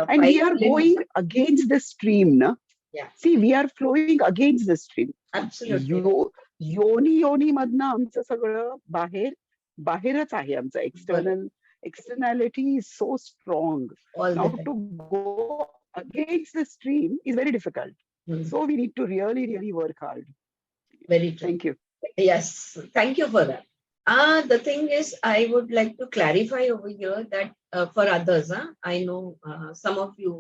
And we are going against the stream, na? Yeah. See, we are flowing against the stream. Absolutely. योनी मधनं आमचं सगळं बाहेरच आहे आमचं externality is so strong. All the now time. To go against the stream is very difficult. So we need to really work hard. Very true. Thank you. Yes, thank you for that. The thing is, I would like to clarify over here that for others, I know some of you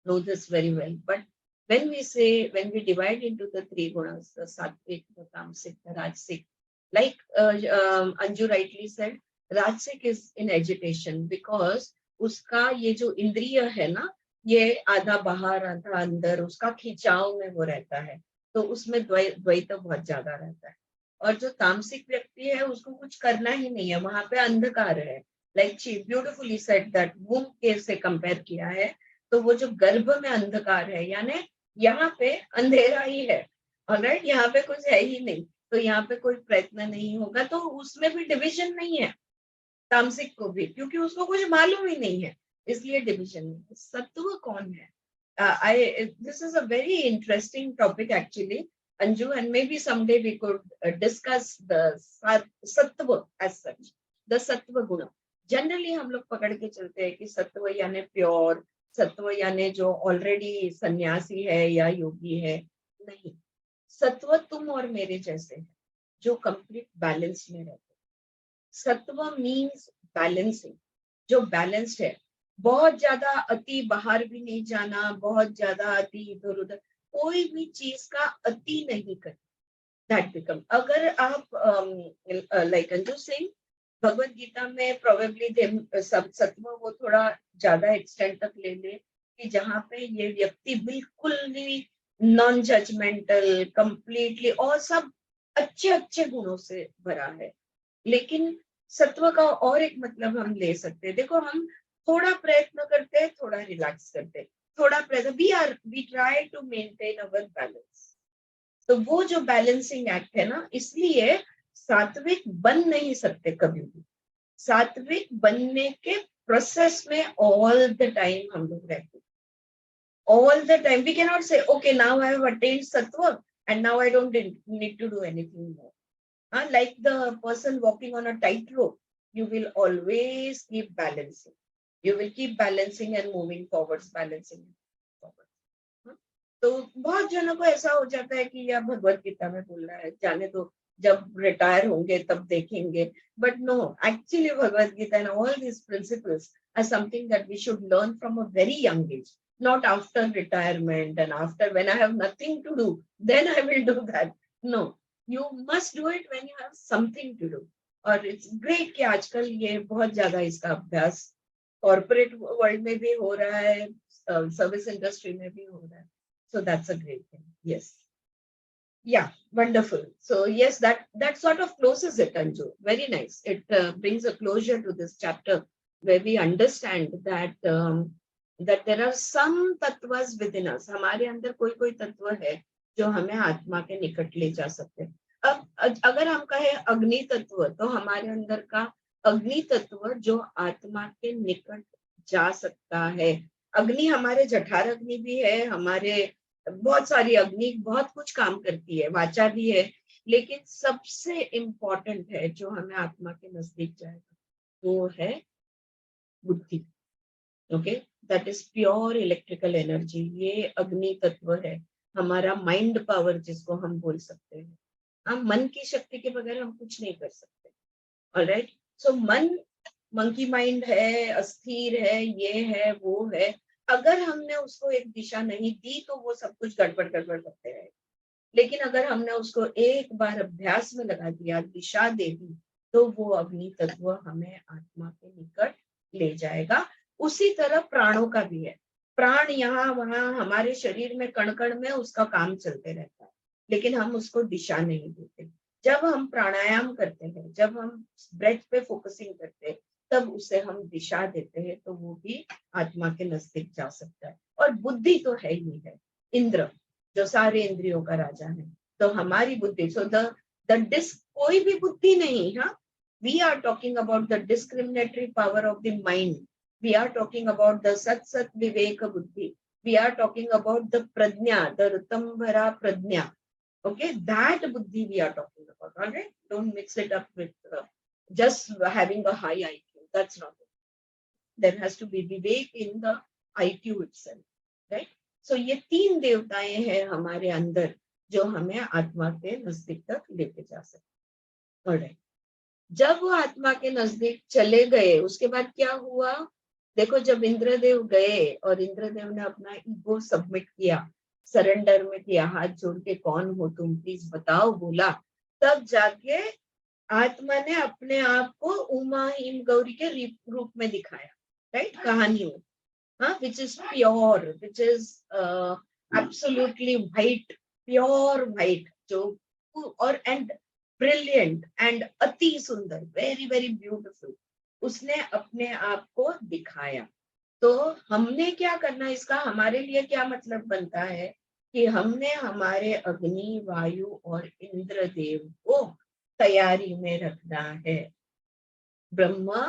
know this very well, but when we divide into the three gunas, the sattvic, the tamasic, the rajasic, like Anju rightly said, rajasic is in agitation because uska ye jo indriya hai na, ye आधा बाहर आधा अंदर उसका खिंचाव में वो रहता है, तो उसमें द्वैत बहुत ज्यादा रहता है. और जो तामसिक व्यक्ति है उसको कुछ करना ही नहीं है, वहां पे अंधकार है. Like she beautifully said that womb के से कंपेयर किया है, तो वो जो गर्भ में अंधकार है, यानी यहाँ पे अंधेरा ही है. ऑलराइट, यहाँ पे कुछ है ही नहीं, तो यहाँ पे कोई प्रयत्न नहीं होगा, तो उसमें भी डिविजन नहीं है तामसिक को भी, क्योंकि उसको कुछ मालूम ही नहीं है, इसलिए डिविजन नहीं. सत्व कौन है? This is a very interesting topic actually, Anju, and maybe someday we could discuss the sattva as such, the sattva guna. Generally हम लोग पकड़ के चलते हैं कि सत्व यानी प्योर, सत्व यानी जो ऑलरेडी सन्यासी है या योगी है. नहीं, सत्व तुम और मेरे जैसे है जो कंप्लीट बैलेंस में रहते. सत्व मीन्स बैलेंसिंग, जो बैलेंस्ड है, बहुत ज्यादा अति बाहर भी नहीं जाना, बहुत ज्यादा अति इधर उधर, कोई भी चीज का अति नहीं करना. दैट बिकम, अगर आप लाइक अंजू सिंह भगवत गीता में प्रोबेबली सब सत्व वो थोड़ा ज्यादा एक्सटेंट तक ले ले कि जहाँ पे ये व्यक्ति बिल्कुल भी नॉन जजमेंटल, कंप्लीटली और सब अच्छे अच्छे गुणों से भरा है. लेकिन सत्व का और एक मतलब हम ले सकते हैं. देखो, हम थोड़ा प्रयत्न करते हैं, थोड़ा रिलैक्स करते हैं, थोड़ा प्रयत्न, we try to maintain our balance. तो वो जो बैलेंसिंग एक्ट है ना, इसलिए सात्विक बन नहीं सकते कभी भी. सात्विक बनने के प्रोसेस में ऑल द टाइम हम लोग रहते. All the time we can not say okay now I have attend सत्व and now I don't need to do anything more. Like the person walking on a tightrope, you will always keep balancing. You will keep balancing and moving forwards, balancing forward. तो बहुत जनों को ऐसा हो जाता है कि यह भगवत गीता में बोल रहा है, जाने तो जब रिटायर होंगे तब देखेंगे. But no, actually Bhagavad Gita and all these principles are something that we should learn from a very young age, not after retirement and after when I have nothing to do, then I will do that. No, you must do it when you have something to do. और it's great कि आजकल ये बहुत ज्यादा इसका अभ्यास कॉर्पोरेट वर्ल्ड में भी हो रहा है, सर्विस इंडस्ट्री में भी हो रहा है. So that's a great thing. Yes. Yeah, wonderful. So yes, that sort of closes it, Anju. Very nice. It brings a closure to this chapter where we understand that that there are some tattvas within us. हमारे अंदर कोई कोई तत्व है जो हमें आत्मा के निकट ले जा सकते हैं. अब अगर हम कहें अग्नि तत्व, तो हमारे अंदर का अग्नि तत्व जो आत्मा के निकट जा सकता है. अग्नि हमारे जठर अग्नि भी है, हमारे बहुत सारी अग्नि बहुत कुछ काम करती है, वाचा भी है, लेकिन सबसे इम्पोर्टेंट है जो हमें आत्मा के नजदीक जाएगा वो है बुद्धि. Okay, that is pure electrical energy. ये अग्नि तत्व है, हमारा माइंड पावर जिसको हम बोल सकते हैं. हम मन की शक्ति के बगैर हम कुछ नहीं कर सकते. ऑलराइट, सो मन मंकी माइंड है, अस्थिर है, ये है वो है. अगर हमने उसको एक दिशा नहीं दी तो वो सब कुछ गड़बड़ गड़बड़ करते रहे. लेकिन अगर हमने उसको एक बार अभ्यास में लगा दिया, दिशा दे दी, तो वो अग्नि तत्व हमें आत्मा के निकट ले जाएगा. उसी तरह प्राणों का भी है. प्राण यहाँ वहां हमारे शरीर में कण कण में उसका काम चलते रहता है, लेकिन हम उसको दिशा नहीं देते. जब हम प्राणायाम करते हैं, जब हम ब्रेथ पे फोकसिंग करते हैं, तब उसे हम दिशा देते हैं, तो वो भी आत्मा के नजदीक जा सकता है. और बुद्धि तो है ही है, इंद्र जो सारे इंद्रियों का राजा है, तो हमारी बुद्धि. सो द डिस्क कोई भी बुद्धि नहीं. हाँ, we are talking about the discriminatory power of the mind. We are talking about the sat vivek buddhi. We are talking about the pragya, the ritambhara pragya. Okay, that buddhi we are talking about. All right, don't mix it up with just having a high IQ. That's not it. There has to be vivek in the IQ itself, right? So ये तीन देवताएं हैं हमारे अंदर जो हमें आत्मा के नजदीक तक लेके जा सकते। All right. जब वो आत्मा के नजदीक चले गए उसके बाद क्या हुआ? देखो, जब इंद्रदेव गए और इंद्रदेव ने अपना ईगो सबमिट किया, सरेंडर में किया, हाथ जोड़ के कौन हो तुम प्लीज बताओ बोला, तब जाके आत्मा ने अपने आप को उमा हिम गौरी के रूप में दिखाया, राइट, कहानियों, हाँ, which is pure, which is absolutely white, pure white, जो और एंड ब्रिलियंट एंड अति सुंदर, वेरी वेरी ब्यूटिफुल, उसने अपने आप को दिखाया। तो हमने क्या करना, इसका हमारे लिए क्या मतलब बनता है कि हमने हमारे अग्नि, वायु और इंद्रदेव को तैयारी में रखना है। ब्रह्मा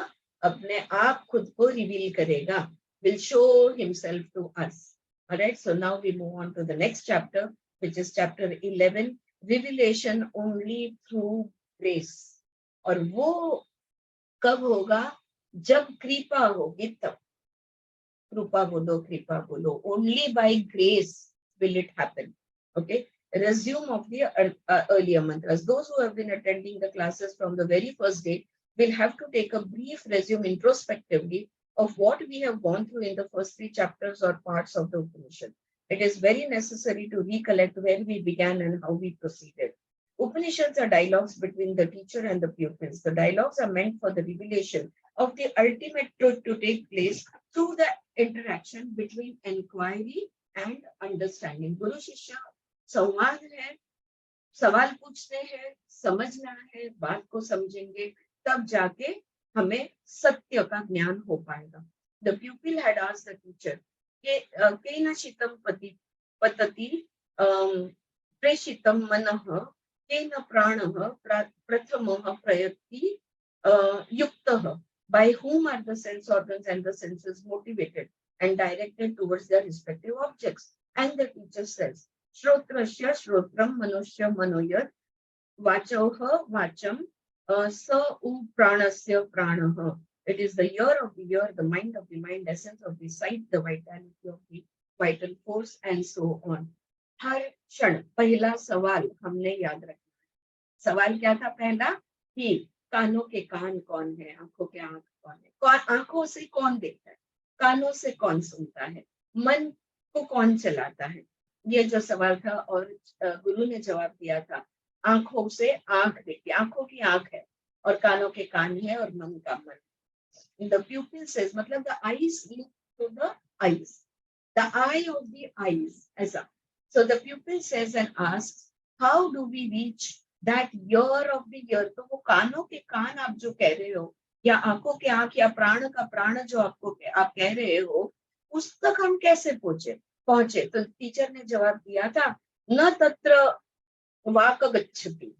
अपने आप खुद को रिवील करेगा, will show himself to us. All right, so now we move on to the next chapter, which is chapter 11, revelation only through grace. और वो कब होगा? जब कृपा होगी तब। कृपा बोलो, only by grace will it happen. Okay, resume of the earlier mantras. Those who have been attending the classes from the very first day will have to take a brief resume introspectively of what we have gone through in the first 3 chapters or parts of the Upanishad. It is very necessary to recollect where we began and how we proceeded. Upanishads are dialogues between the teacher and the pupils. The dialogues are meant for the revelation of the ultimate truth to take place through the interaction between inquiry and understanding. Guru Shishya संवाद है, सवाल पूछते हैं, समझना है, बात को समझेंगे, तब जाके हमें सत्य का ज्ञान हो पाएगा. The pupil had asked the teacher, केन शीतम पतति प्रेषितम मनः केन प्राणः प्रथमः प्रयति युक्तः. By whom are the sense organs and the senses motivated and directed towards their respective objects? And the teacher says, Shrotrasya Shrotram Manusya Manoyat Vachoha Vacham Sa U Pranasya Pranaha. It is the ear of the ear, the mind of the mind, essence of the sight, the vitality of the vital force, and so on. हर क्षण पहला सवाल हमने याद रखना है. सवाल क्या था पहला? कि कानों के कान कौन है, आंखों के आंख कौन है, आंखों से कौन देखता है, कानों से कौन सुनता है, मन को कौन चलाता है. ये जो सवाल था और गुरु ने जवाब दिया था, आंखों से आंख देखती, आंखों की आंख है और कानों के कान है और मन का मन. The pupil says, मतलब the eyes look to the eyes, the eye of the eyes, ऐसा. So the pupil says and asks, how do we reach that ear of the ear? तो वो कानों के कान आप जो कह रहे हो, या आंखों के आंख, या प्राण का प्राण जो आप कह रहे हो, उस तक हम कैसे पहुंचे? तो टीचर ने जवाब दिया था, न तत्र वाक गच्छति,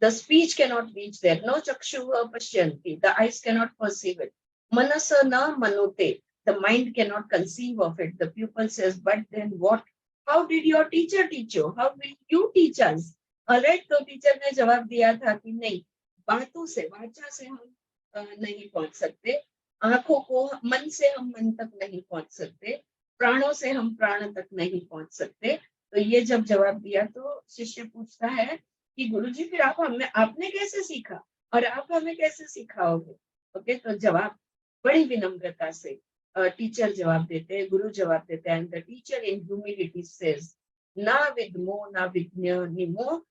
the speech cannot reach there, no chakshuha pashyanti, the eyes cannot perceive it, manasa na manote, the mind cannot conceive of it. The pupil says, but then what? How did your teacher teach you? How will you teach us? All right, तो टीचर ने जवाब दिया था कि नहीं, बातों से, वाचा से हम नहीं पहुंच सकते, आंखों को, मन से हम मन तक नहीं पहुंच सकते, प्राणों से हम प्राण तक नहीं पहुंच सकते. तो ये जब जवाब दिया तो शिष्य पूछता है कि गुरुजी फिर आपने कैसे सीखा और आप हमें कैसे सिखाओगे? ओके, तो जवाब बड़ी विनम्रता से टीचर जवाब देते हैं, गुरु जवाब देते हैं. And the teacher in humility says, ना विद्मो ना विज्ञ निमो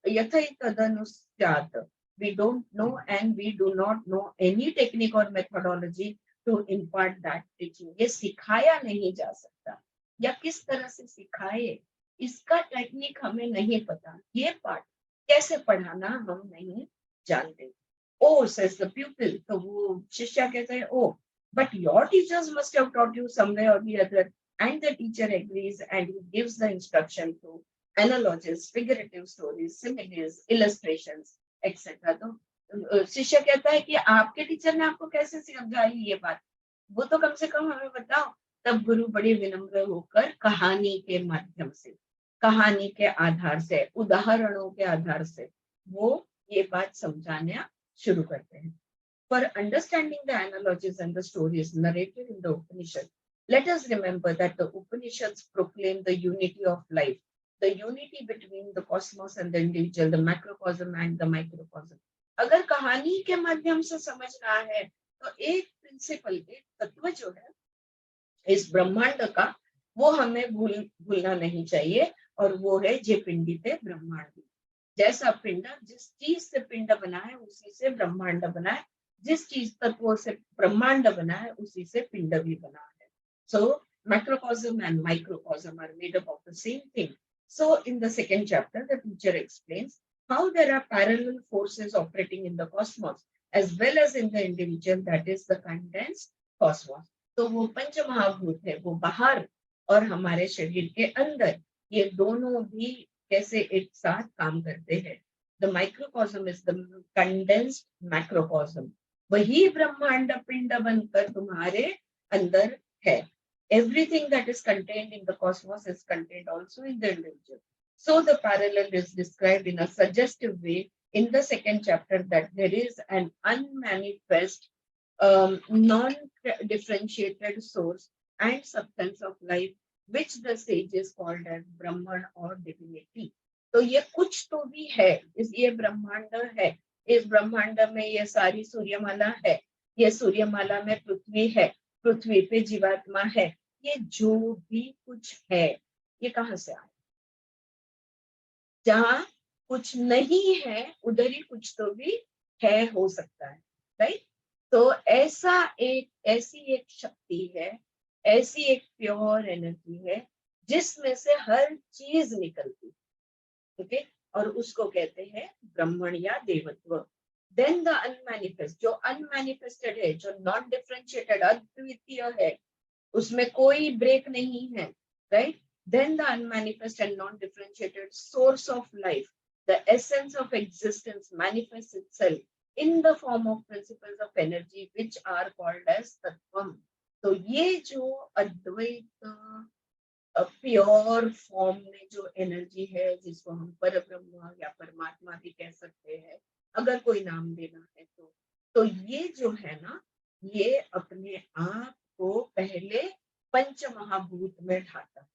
यथैतदनुस्यात्. We don't know and we do not know any technique or methodology to impart that teaching. ये सिखाया नहीं जा सकता, या किस तरह से सिखाए इसका टेक्निक हमें नहीं पता, ये पाठ कैसे पढ़ाना हम नहीं जानते. Oh, says the pupil. तो वो शिष्य कहते हैं, oh, but your teachers must have taught you some way or the other. And the teacher agrees and he gives the instruction to analogies, figurative stories, similes, illustrations, etc. तो शिष्य कहता है कि आपके टीचर ने आपको कैसे समझाई ये बात, वो तो कम से कम हमें बताओ. तब गुरु बड़े विनम्र होकर कहानी के माध्यम से, कहानी के आधार से, उदाहरणों के आधार से वो ये बात समझाना शुरू करते हैं. For understanding the analogies and the stories narrated in the Upanishad, let us remember that the Upanishads proclaim the unity of life, the unity between the cosmos and the individual, the macrocosm and the microcosm. अगर कहानी के माध्यम से समझना है तो एक प्रिंसिपल, एक तत्व जो है इस ब्रह्मांड का, वो हमें भूलना नहीं चाहिए, और वो है जे पिंडिते ब्रह्मांड. जैसा पिंड, जिस चीज से पिंड बना है उसी से ब्रह्मांड बना है, जिस चीज तत्वों से ब्रह्मांड बना है उसी से पिंड भी बना है. So macrocosm and microcosm are made up of the same thing. So in the second chapter, the teacher explains how there are parallel forces operating in the cosmos as well as in the individual, that is the condensed cosmos. तो वो पंच महाभूत है, वो बाहर और हमारे शरीर के अंदर, ये दोनों भी कैसे एक साथ काम करते हैं. The microcosm is the condensed macrocosm. वही ब्रह्मांड पिंड बनकर तुम्हारे अंदर है. Everything that is contained in the cosmos is contained also in the individual. So the parallel is described in a suggestive way in the second chapter, that there is an unmanifest, non-differentiated source and substance of life, which the sages called as Brahman or divinity. तो ये कुछ तो भी है, ये ब्रह्मांड है, इस ब्रह्मांड में ये सारी सूर्यमाला है, ये सूर्यमाला में पृथ्वी है, पृथ्वी पे जीवात्मा है, ये जो भी कुछ है ये कहाँ से आया? जहाँ कुछ नहीं है उधर ही कुछ तो भी है, हो सकता है, राइट? तो ऐसी एक शक्ति है, ऐसी एक प्योर एनर्जी है जिसमें से हर चीज निकलती है, ओके, और उसको कहते हैं ब्रह्मण या देवत्व. देन द अनमैनिफेस्ट, जो अनमैनिफेस्टेड है, जो नॉन डिफरेंशिएटेड, अद्वितीय है, उसमें कोई ब्रेक नहीं है, right? Then the unmanifest and non-differentiated source of life, the essence of existence, manifests itself in the form of principles of energy, which are called as tattvam. तो ये जो अद्वैत प्योर फॉर्म में जो एनर्जी है, जिसको हम परब्रह्म या परमात्मा भी कह सकते हैं, अगर कोई नाम देना है तो ये जो है ना, ये अपने आप को पहले पंच महाभूत में ढाता,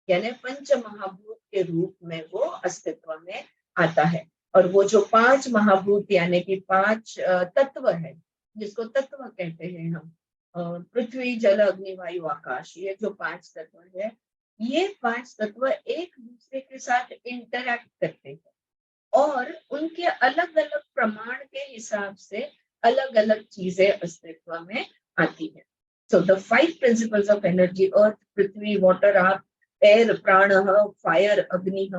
यानी पंच महाभूत के रूप में वो अस्तित्व में आता है. और वो जो पांच महाभूत यानी कि पांच तत्व है, जिसको तत्व कहते हैं हम, पृथ्वी जल अग्नि वायु आकाश, ये जो पांच तत्व है, ये पांच तत्व एक दूसरे के साथ इंटरैक्ट करते हैं और उनके अलग अलग प्रमाण के हिसाब से अलग अलग चीजें अस्तित्व में आती है. So the five principles of energy, earth, prithvi, water, air, prana, fire, agni,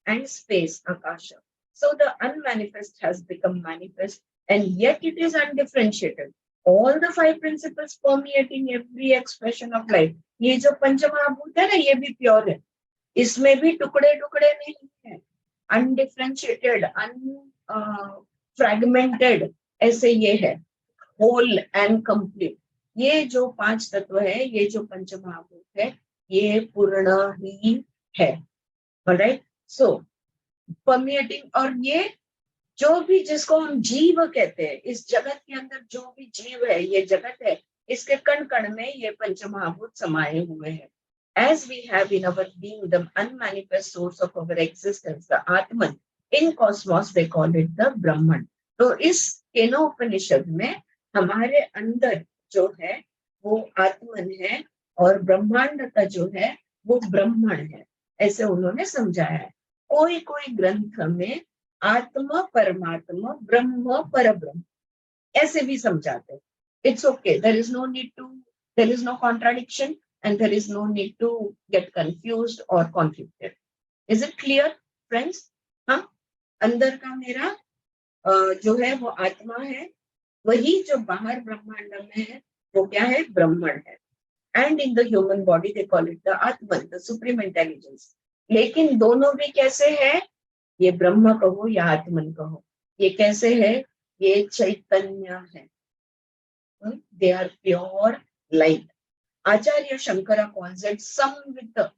and space, akasha. So the unmanifest has become manifest, and yet it is undifferentiated. All the five principles permeating every expression of life. ये जो पंच महाभूत है ना, ये भी प्योर है, इसमें भी टुकड़े टुकड़े नहीं है, अनडिफरेंशिएटेड, अनफ्रैगमेंटेड, ऐसे ये है, होल एंड कंप्लीट. ये जो पांच तत्व है, ये जो पंच महाभूत है, ये पूर्ण ही है, ऑलराइट? सो परमिएटिंग, और ये जो भी, जिसको हम जीव कहते हैं, इस जगत के अंदर जो भी जीव है, ये जगत है, इसके कण कण में ये पंच महाभूत समाये हुए हैं. As we have in our being the unmanifest source of our existence, the Atman, in cosmos they call it the Brahman. तो इस केनोपनिषद में हमारे अंदर जो है वो आत्मन है और ब्रह्मांड का जो है वो ब्रह्मण है, ऐसे उन्होंने समझाया है. कोई कोई ग्रंथ में आत्मा परमात्मा ब्रह्म परब्रह्म ऐसे भी समझाते हैं. It's okay, there is no need to, there is no contradiction and there is no need to get confused or conflicted. Is it clear, friends? हाँ, अंदर का मेरा जो है वो आत्मा है, वही जो बाहर ब्रह्मांड में है वो क्या है? ब्रह्मण है. And in the human body they call it the Atman, the supreme intelligence. लेकिन दोनों भी कैसे है? ये ब्रह्म कहो या आत्मन कहो, ये कैसे है? ये चैतन्य है. They are pure light. Acharya Shankara calls it samvit.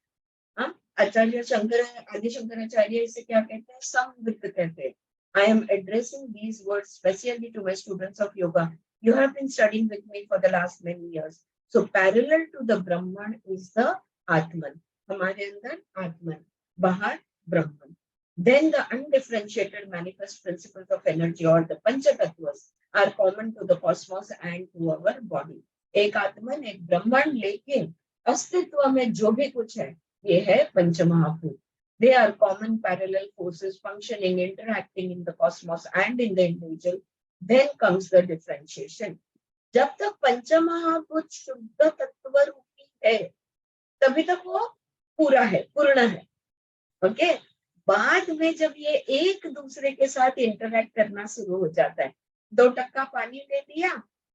आचार्य शंकर आदि शंकराचार्य इसे क्या कहते हैं, समवित्त कहते हैं. I am addressing these words specially to my students of yoga. You have been studying with me for the last many years. So parallel to the Brahman is the Atman. हमारे अंदर आत्मन, बाहर ब्रह्मन. Then the undifferentiated manifest principles of energy or the Panchatattvas are common to the cosmos and to our body. एक आत्मन, एक ब्रह्मन, लेकिन अस्तित्व में जो भी कुछ है ये है पंचमहाभूत. They are common parallel forces functioning, interacting in the cosmos and in the individual. Then comes the differentiation. जब तक पंचमहाभूत शुद्ध तत्व रूपी है तभी तक वो पूरा है, पूर्ण है. ओके. बाद में जब ये एक दूसरे के साथ इंटरैक्ट करना शुरू हो जाता है, 2% पानी ले लिया,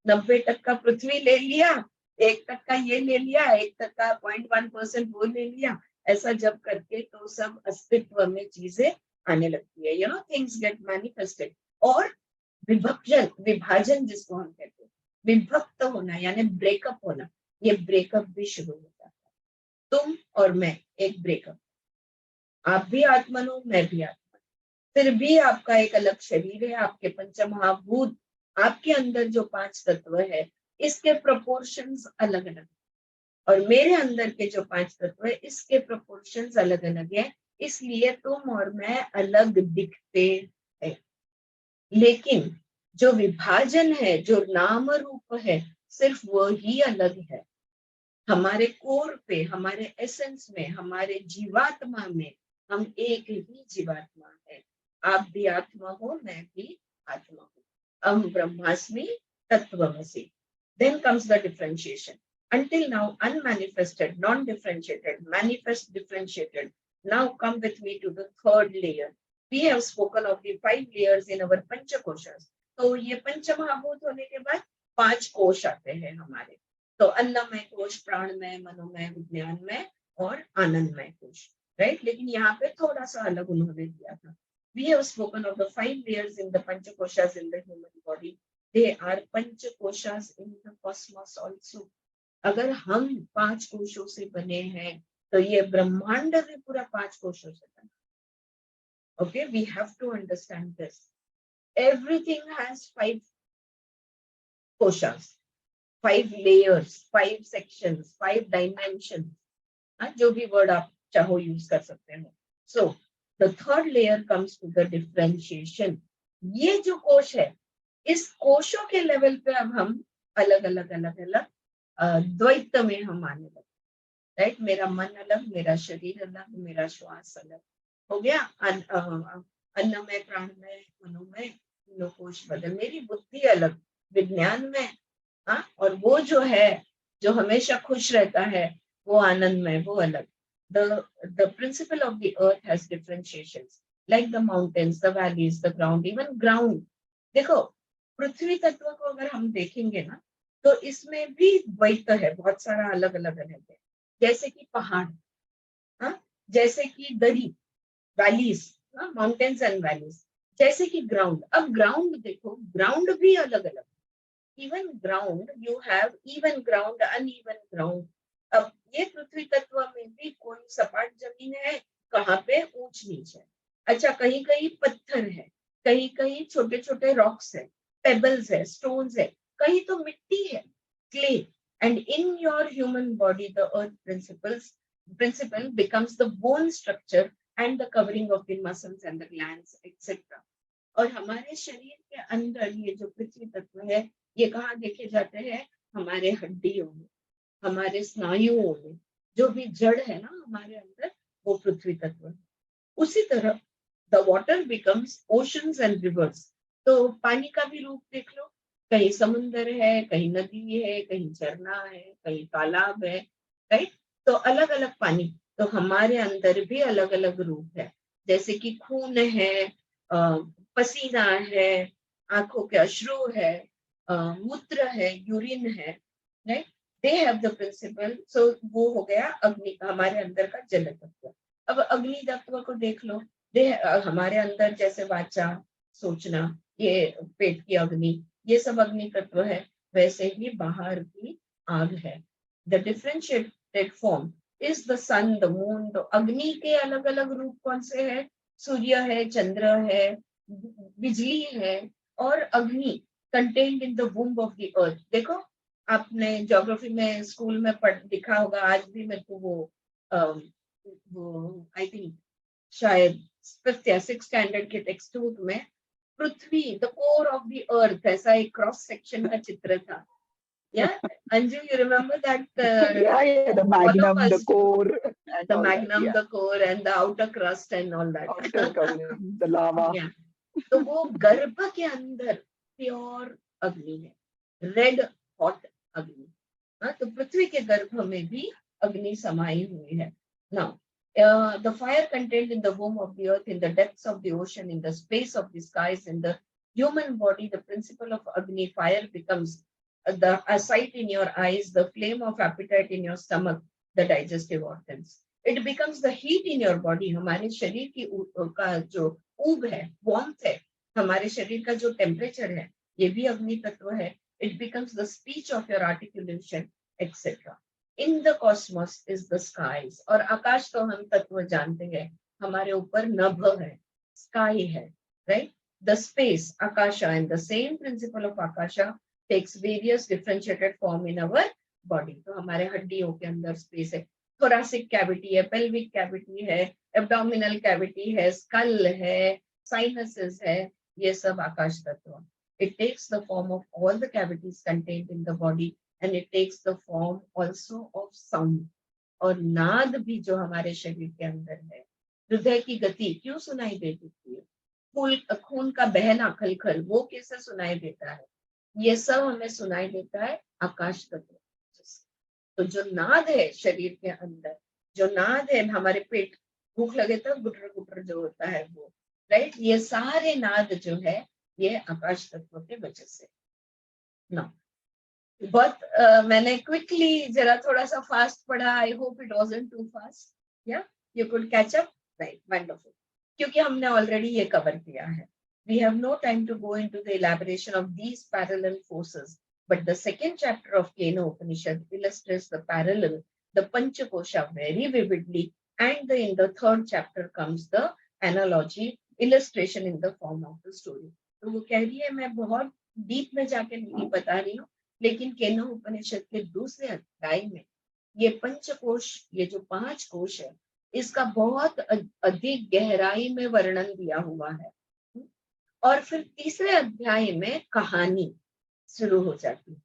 90% पृथ्वी ले लिया, 1% ये ले लिया, 1% 0.1% वो ले लिया, ऐसा जब करके तो सब अस्तित्व में चीजें आने लगती है. Things get manifested. और विभाजन जिसको हम कहते हैं, विभक्त होना यानी ब्रेकअप होना, ये ब्रेकअप भी शुरू हो जाता है. तुम और मैं एक ब्रेकअप. आप भी आत्मन हो, मैं भी आत्मन. फिर भी आपका एक अलग शरीर है, आपके पंचमहाभूत, आपके अंदर जो 5 तत्व है इसके प्रोपोर्शंस अलग अलग, और मेरे अंदर के जो 5 तत्व है इसके प्रोपोर्शंस अलग अलग है. इसलिए तुम और मैं अलग दिखते हैं. लेकिन जो विभाजन है, जो नाम रूप है, सिर्फ वो ही अलग है. हमारे कोर पे, हमारे एसेंस में, हमारे जीवात्मा में हम एक ही जीवात्मा है. आप भी आत्मा हो, मैं भी आत्मा हूँ. अहम ब्रह्मास्मि तत्त्वमसि. Then comes the differentiation. Until now, unmanifested, non-differentiated, manifest, differentiated. Now come with me to the third layer. We have spoken of the 5 layers in our पंचकोशस. तो ये पंचमहाभूत होने के बाद 5 कोश आते हैं हमारे. तो अन्नमय कोश, प्राणमय, मनोमय, विज्ञानमय और आनंदमय कोश. राइट. लेकिन यहाँ पे थोड़ा सा अलग उन्होंने दिया था. We have spoken of the 5 layers in the panchakoshas in the human body. They are panchakoshas in the cosmos also. अगर हम 5 कोशों से बने हैं तो ये ब्रह्मांड भी पूरा 5 कोशों से बना. Okay, we have to understand this. Everything has 5 koshas, 5 layers, 5 sections, 5 dimensions. जो भी वर्ड आप चाहो यूज कर सकते हो. So the third layer comes to the differentiation. ये जो कोश है, इस कोशों के लेवल पे अब हम अलग अलग अलग अलग द्वैत में हम आने लगे. राइट. मेरा मन अलग, मेरा शरीर अलग, मेरा श्वास अलग हो गया. अन्नमय, प्राणमय, मनोमय, तीनों कोश बदल. मेरी बुद्धि अलग, विज्ञान में. और वो जो है, जो हमेशा खुश रहता है, वो आनंदमय, वो अलग. The principle of the earth has differentiations, like the mountains, the valleys, the ground, even ground. देखो, पृथ्वी तत्व को अगर हम देखेंगे ना, तो इसमें भी द्वैत है, बहुत सारा अलग अलग अलग है. जैसे कि पहाड़, जैसे कि दरी, वैलीज, माउंटेन्स एंड वैलीज. जैसे कि ग्राउंड. अब ग्राउंड देखो, ग्राउंड भी अलग अलग. Even ground, you have even ground, uneven ground. अब ये पृथ्वी तत्व में भी कोई सपाट जमीन है, कहाँ पे ऊंच नीच है. अच्छा, कहीं कहीं पत्थर है, कहीं कहीं छोटे छोटे रॉक्स है, पेबल्स है, स्टोन्स है, कहीं तो मिट्टी है, clay. And in your human body the earth principle becomes the bone structure and the covering of the muscles and the glands, etc. और हमारे शरीर के अंदर ये जो पृथ्वी तत्व है, ये कहाँ देखे जाते हैं? हमारे हड्डियों में, हमारे स्नायुओं में. जो भी जड़ है ना हमारे अंदर, वो पृथ्वी तत्व है. उसी तरह the water becomes oceans and reverse. तो पानी का भी रूप देख लो, कहीं समुंदर है, कहीं नदी है, कहीं झरना है, कहीं तालाब है. राइट. तो अलग अलग पानी. तो हमारे अंदर भी अलग अलग रूप है. जैसे कि खून है, पसीना है, आंखों के अश्रु है, मूत्र है, यूरिन है. Right. They have the principle. So वो हो गया अग्नि, हमारे अंदर का जल तत्व. अब अग्नि तत्व को देख लो. हमारे अंदर जैसे वाचा, सोचना, ये पेट की अग्नि, ये सब अग्नि तत्व है. वैसे ही बाहर भी आग है. The differentiated form is the sun, the moon. तो अग्नि के अलग अलग रूप कौन से हैं? सूर्य है, चंद्र है, बिजली है, और अग्नि contained in the womb of the earth. देखो आपने ज्योग्राफी में स्कूल में पढ़ दिखा होगा, आज भी मेरे को वो आई थिंक शायद 5th या 6th स्टैंडर्ड के टेक्स्ट बुक में पृथ्वी, the core of the earth, ऐसा एक क्रॉस सेक्शन का चित्र था. Yeah, Anju, you remember that? Yeah, the One of magnum, the us, core, and the all that. magnum, Yeah, the core, and the outer crust, and all that. outer covering, the lava. Yeah. तो वो गर्भ के अंदर प्योर अग्नि है, रेड हॉट अग्नि. हाँ, तो पृथ्वी के गर्भ में भी अग्नि समाई हुई है. Now, the fire contained in the womb of the earth, in the depths of the ocean, in the space of the skies, in the human body, the principle of Agni, fire becomes a sight in your eyes, the flame of appetite in your stomach, the digestive organs. It becomes the heat in your body. हमारे शरीर की का जो ऊब है, warmth है, हमारे शरीर का जो टेम्परेचर है, ये भी अग्नि तत्व है. It becomes the speech of your articulation, etc. In the cosmos is the skies. और आकाश तो हम तत्व जानते हैं, हमारे ऊपर नभ है, sky है, right? The space, akasha, and the same principle of akasha takes various differentiated form in our body. तो हमारे हड्डियों के अंदर स्पेस है, thoracic cavity है, pelvic cavity है, abdominal cavity है, skull है, sinuses है, ये सब आकाश तत्व. It takes the form of all the cavities contained in the body, and it takes the form also of sound. और नाद भी जो हमारे शरीर के अंदर है, हृदय की गति क्यों सुनाई देती है, खून का बहना खलखल वो कैसे सुनाई देता है, ये सब हमें सुनाई देता है आकाश तत्व. तो जो नाद है शरीर के अंदर, जो नाद है हमारे पेट, भूख लगे तो गुटर गुटर जो होता है वो, राइट, ये सारे नाद जो है ये आकाश तत्व के वजह से. ना बहुत मैंने क्विकली जरा थोड़ा सा फास्ट पढ़ा. I hope it wasn't too fast. Yeah you could catch up, right, wonderful. क्योंकि हमने ऑलरेडी ये कवर किया है. We have no time to go into the elaboration of these parallel forces, but the second chapter of Kena Upanishad illustrates the parallel, the Panchakosha, very vividly, and in the third chapter comes the analogy, illustration in the form of the story. तो वो कह रही है, मैं बहुत डीप में जाके नहीं बता रही हूँ, लेकिन केना उपनिषद के दूसरे अध्याय में ये पंचकोश, ये जो 5 कोश है, इसका बहुत अधिक गहराई में वर्णन दिया हुआ है. और फिर तीसरे अध्याय में कहानी शुरू हो जाती है.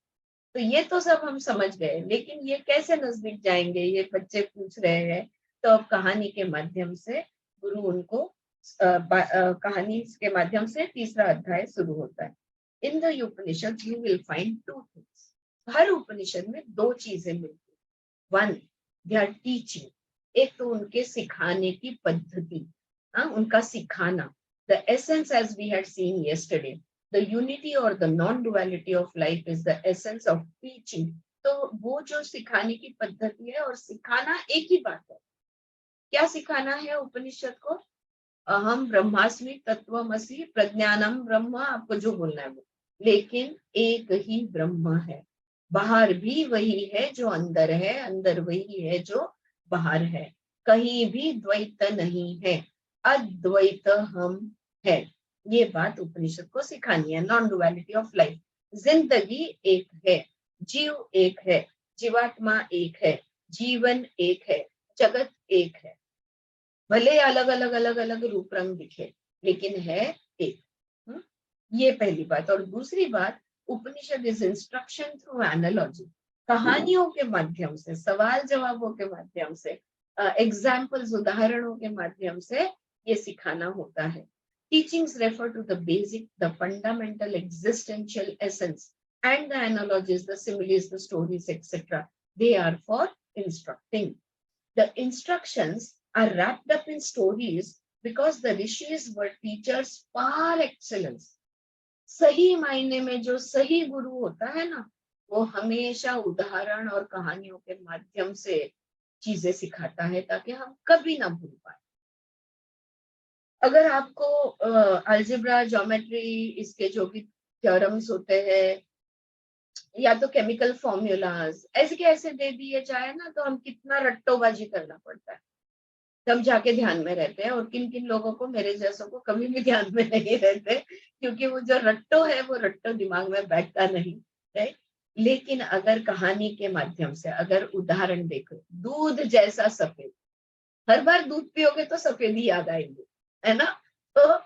तो ये तो सब हम समझ गए, लेकिन ये कैसे नजदीक जाएंगे, ये बच्चे पूछ रहे हैं. तो अब कहानी के माध्यम से गुरु उनको कहानी के माध्यम से तीसरा अध्याय शुरू होता है. In the Upanishad you will find 2 things. हर उपनिषद में 2 चीजें मिलती है. 1, देयर टीचिंग, एक तो उनके सिखाने की पद्धति, उनका सिखाना. The essence, as we had seen yesterday, the unity or the non-duality of life is the essence of teaching. तो वो जो सिखाने की पद्धति है, और सिखाना एक ही बात है. क्या सिखाना है उपनिषद को? अहम ब्रह्मास्मि तत्वमसि प्रज्ञानम ब्रह्म, आपको जो बोलना है वो, लेकिन एक ही ब्रह्म है. बाहर भी वही है जो अंदर है, अंदर वही है जो बाहर है. कहीं भी द्वैत नहीं है, अद्वैत हम है. ये बात उपनिषद को सिखानी है. नॉन डुअलिटी ऑफ लाइफ, जिंदगी एक है, जीव एक है, जीवात्मा एक है, जीवन एक है, जगत एक है. भले अलग अलग अलग अलग रूप रंग दिखे, लेकिन है एक. ये पहली बात. और दूसरी बात, उपनिषद इज इंस्ट्रक्शन थ्रू एनालॉजी. कहानियों के माध्यम से, सवाल जवाबों के माध्यम से, एग्जाम्पल्स, उदाहरणों के माध्यम से ये सिखाना होता है. Teachings refer to the basic, the fundamental existential essence, and the analogies, the similes, the stories, etc. They are for instructing. The instructions are wrapped up in stories because the rishis were teachers par excellence. सही मायने में जो सही गुरु होता है ना, वो हमेशा उदाहरण और कहानियों के माध्यम से चीजें सिखाता है, ताकि हम कभी ना भूल पाए. अगर आपको अलजेब्रा, ज्योमेट्री, इसके जो भी थ्योरम्स होते हैं, या तो केमिकल फॉर्मूलाज ऐसे के ऐसे दे दिए जाए ना, तो हम कितना रट्टोबाजी करना पड़ता है, तब जाके ध्यान में रहते हैं। और किन किन लोगों को, मेरे जैसों को, कभी भी ध्यान में नहीं रहते, क्योंकि वो जो रट्टो है वो रट्टो दिमाग में बैठता नहीं, राइट। लेकिन अगर कहानी के माध्यम से, अगर उदाहरण देखो, दूध जैसा सफेद, हर बार दूध पियोगे तो सफेद ही याद आएंगे, है ना। तो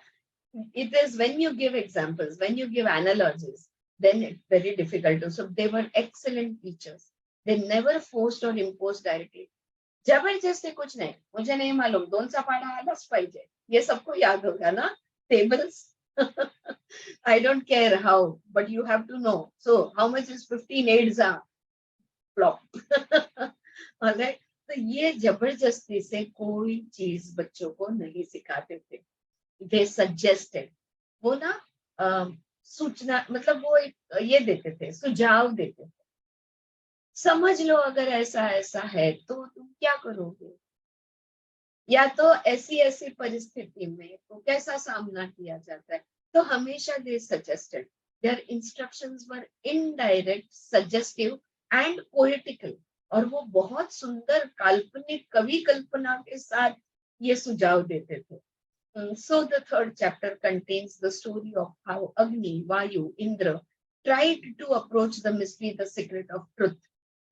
it is when you give examples, when you give analogies, then it's very difficult to. So they were excellent teachers. They never forced or imposed directly. जबरदस्ती कुछ नहीं, मुझे नहीं मालूम 2चा पाढा आलाच पाहिजे, ये सबको याद होगा ना, tables. I don't care how, but you have to know. So how much is 15 8s are flop. Alright. तो ये जबरदस्ती से कोई चीज बच्चों को नहीं सिखाते थे। They suggested, वो ना सूचना, मतलब वो एक ये देते थे, सुझाव देते थे, समझ लो अगर ऐसा ऐसा है तो तुम क्या करोगे, या तो ऐसी ऐसी परिस्थिति में तो कैसा सामना किया जाता है। तो हमेशा they suggested, their instructions were indirect, suggestive and poetical, और वो बहुत सुंदर काल्पनिक कवि कल्पना के साथ ये सुझाव देते थे। So the third chapter contains the story of how Agni, Vayu, Indra tried to approach the mystery, the secret of truth.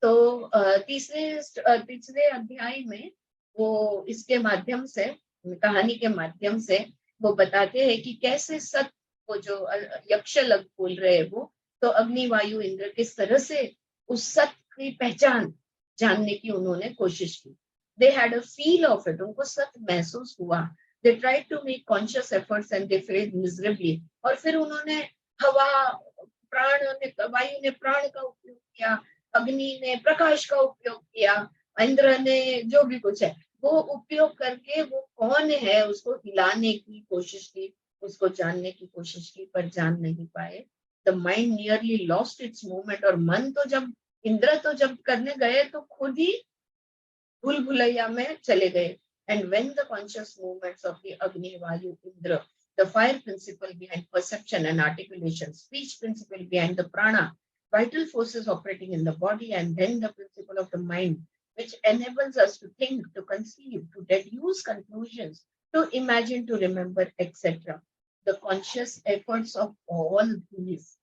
तो तीसरे अध्याय में वो इसके माध्यम से, कहानी के माध्यम से वो बताते हैं कि कैसे सत्य को, जो यक्ष लग बोल रहे हैं वो, तो अग्नि, वायु, इंद्र किस तरह से उस सत्य की पहचान जानने की उन्होंने कोशिश की। They had a feel of it, उनको सत्य महसूस हुआ। They tried to make conscious efforts and they failed miserably. और फिर उन्होंने हवा, वायु ने प्राण का उपयोग किया, अग्नि ने प्रकाश का उपयोग किया, इंद्र ने जो भी कुछ है वो उपयोग करके वो कौन है उसको हिलाने की कोशिश की, उसको जानने की कोशिश की, पर जान नहीं पाए। The mind nearly lost its movement, और मन तो जब, इंद्र तो जब करने गए तो खुद ही भूल भुलैया में चले गए। And when the conscious movements of the Agni, Vayu, Indra, the fire principle behind perception and articulation, speech principle behind the prana, vital forces operating in the body, and then the principle of the mind, which enables us to think, to conceive, to deduce conclusions, to imagine, to remember, etc. The conscious efforts of all these,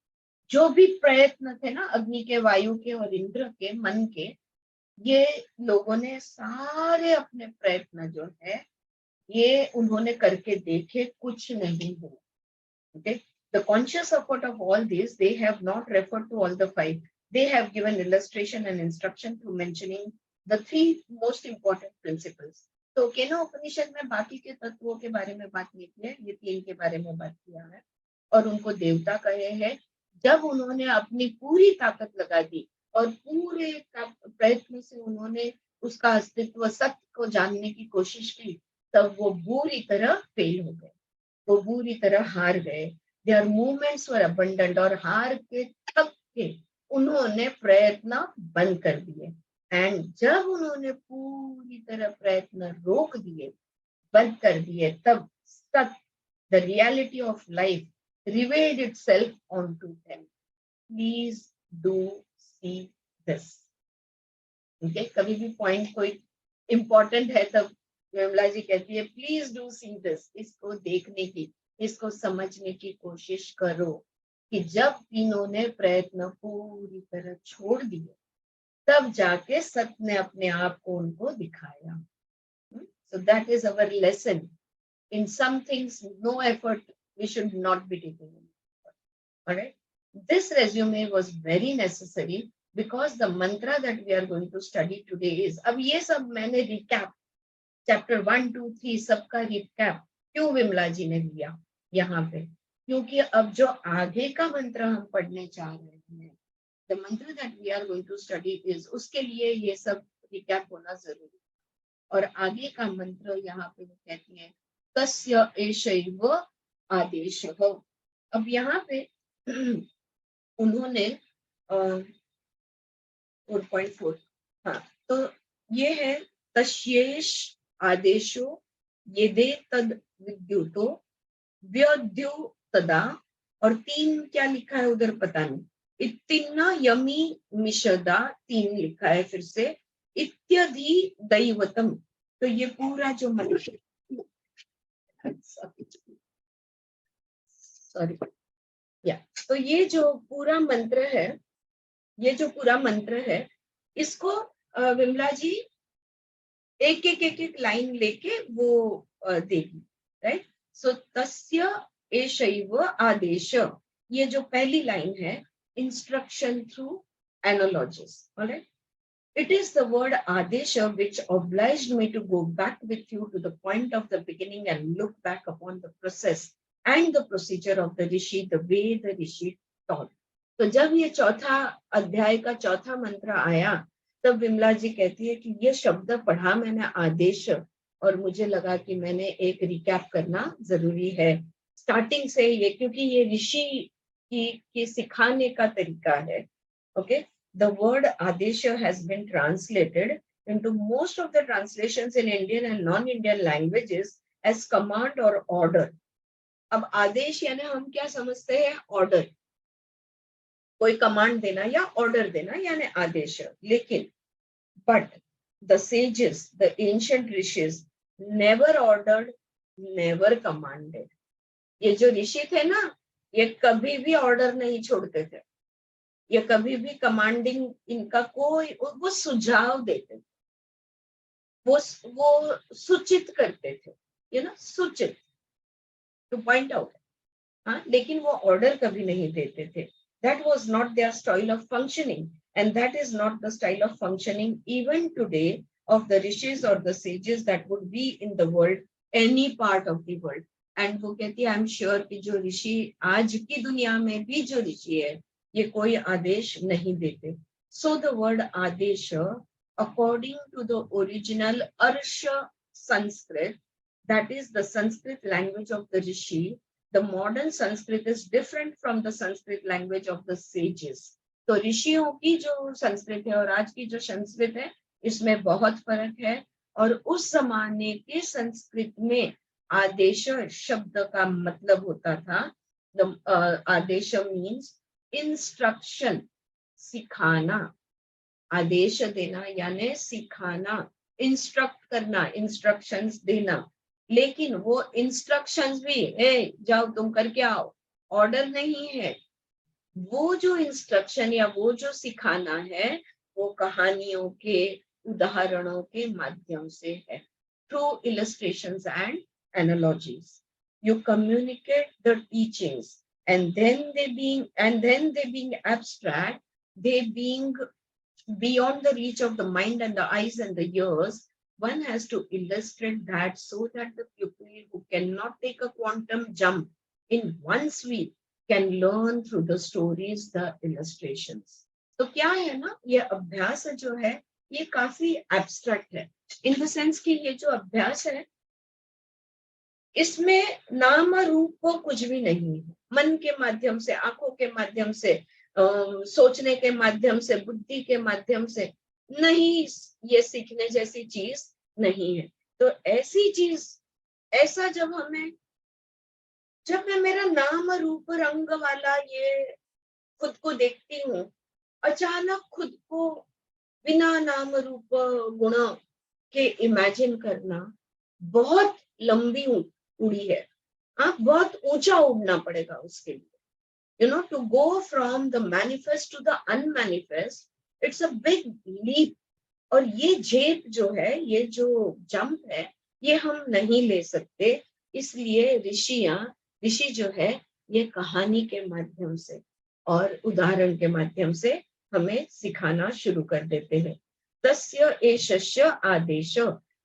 जो भी प्रयत्न थे ना अग्नि के, वायु के और इंद्र के, मन के, ये लोगों ने सारे अपने प्रयत्न जो है ये उन्होंने करके देखे, कुछ नहीं हुआ। Okay, the conscious effort of all these, they have not referred to all the 5. They have given illustration and instruction to mentioning the 3 most important principles. तो केनो उपनिषद में बाकी के तत्वों के बारे में बात नहीं की है, ये 3 के बारे में बात किया है, और उनको देवता कहे हैं। जब उन्होंने अपनी पूरी ताकत लगा दी और पूरे प्रयत्न से उन्होंने उसका अस्तित्व, सत्य को जानने की कोशिश की, तब वो बुरी तरह फेल हो गए, वो बुरी तरह हार गए। देयर मूवमेंट्स वर अबंडेंट, और हार के थक के उन्होंने प्रयत्न बंद कर दिए। एंड जब उन्होंने पूरी तरह प्रयत्न रोक दिए, बंद कर दिए, तब सत्य, the reality of life, revelled itself onto them. Please do see this. Okay, कभी भी पॉइंट कोई इंपॉर्टेंट है तब विमला जी कहती है प्लीज डू सी दिस, इसको देखने की, इसको समझने की कोशिश करो, कि जब इन्होंने प्रयत्न पूरी तरह छोड़ दिए तब जाके सत्य ने अपने आप को उनको दिखाया। So that is our lesson. In some things, no effort, we should not be taking any effort. All right. This resume was very necessary because the mantra that we are going to study today is, अब ये सब मैंने recap, chapter 1, 2, 3 सबका recap क्यों विमला जी ने दिया यहाँ पे, क्योंकि अब जो आगे का मंत्र हम पढ़ने जा रहे हैं, the mantra that we are going to study is, उसके लिए ये सब recap होना जरूरी। और आगे का मंत्र यहाँ पे वो कहती है तस्य एषैव आदेशः। अब यहाँ पे उन्होंने 4.4, हाँ, तो ये है तस्येष आदेशो यदे तद विद्युतो व्यद्यो तदा, और 3 क्या लिखा है उधर पता नहीं, इत्तिन्ना यमी मिशदा, 3 लिखा है फिर से, इत्यधि दैवतम। तो ये पूरा जो मंत्र, सॉरी या, तो ये जो पूरा मंत्र है, ये जो पूरा मंत्र है, इसको विमला जी एक एक लाइन लेके वो देगी, राइट। सो तस्य एषैव आदेश, ये जो पहली लाइन है, instruction through analogies, alright. It is the word adesha which obliged me to go back with you to the point of the beginning and look back upon the process and the procedure of the rishi, the way the rishi taught. तो जब ये चौथा अध्याय का चौथा मंत्र आया, तब विमला जी कहती है कि ये शब्द पढ़ा मैंने आदेश, और मुझे लगा कि मैंने एक रिकैप करना जरूरी है स्टार्टिंग से ये, क्योंकि ये ऋषि की सिखाने का तरीका है। Okay, the word adesha has been translated into most of the translations in Indian and non-Indian languages as command or order. अब आदेश यानी हम क्या समझते हैं, ऑर्डर, कोई कमांड देना या ऑर्डर देना यानी आदेश। लेकिन but the sages, the ancient rishis never ordered, never commanded. ये जो ऋषि थे ना, ये कभी भी ऑर्डर नहीं छोड़ते थे, ये कभी भी कमांडिंग इनका कोई, वो सुझाव देते थे, वो सूचित करते थे, यू नो, सूचित, टू पॉइंट आउट, हाँ, लेकिन वो ऑर्डर कभी नहीं देते थे। That was not their style of functioning, and that is not the style of functioning even today of the rishis or the sages that would be in the world, any part of the world. And वो कहती है, I'm sure कि जो ऋषि आज की दुनिया में भी जो ऋषि है, ये कोई आदेश नहीं देते। So the word adesha, according to the original Arsha Sanskrit, that is the Sanskrit language of the rishi, the modern Sanskrit is different from the Sanskrit language of the sages. तो ऋषियों की जो संस्कृत है और आज की जो संस्कृत है, इसमें बहुत फर्क है। और उस जमाने के संस्कृत में आदेश शब्द का मतलब होता था, आदेश मीन्स इंस्ट्रक्शन, सिखाना, आदेश देना यानी सिखाना, इंस्ट्रक्ट करना, इंस्ट्रक्शंस देना। लेकिन वो इंस्ट्रक्शंस भी जाओ तुम करके आओ, ऑर्डर नहीं है। वो जो इंस्ट्रक्शन या वो जो सिखाना है, वो कहानियों के, उदाहरणों के माध्यम से है, through illustrations and analogies. You communicate the teachings and then they being abstract, they being beyond the reach of the mind and the eyes and the ears, one has to illustrate that so that the pupil who cannot take a quantum jump in one sweep can learn through the stories, the illustrations. तो क्या है ना, ये अभ्यास जो है ये काफी एब्स्ट्रैक्ट है, इन द सेंस कि ये जो अभ्यास है इसमें नाम रूप कुछ भी नहीं है। मन के माध्यम से, आंखों के माध्यम से, सोचने के माध्यम से, बुद्धि के माध्यम से नहीं, ये सीखने जैसी चीज नहीं है। तो ऐसी चीज, ऐसा जब मैं मेरा नाम रूप रंग वाला ये खुद को देखती हूँ, अचानक खुद को बिना नाम रूप गुण के इमेजिन करना बहुत लंबी उड़ी है। हाँ, बहुत ऊंचा उड़ना पड़ेगा उसके लिए, you know, to go from the manifest to the unmanifest, it's a big leap. और ये जेप जो है, ये जो जंप है, ये हम नहीं ले सकते। इसलिए ऋषि जो है ये कहानी के माध्यम से और उदाहरण के माध्यम से हमें सिखाना शुरू कर देते हैं। तस्य एषस्य आदेश,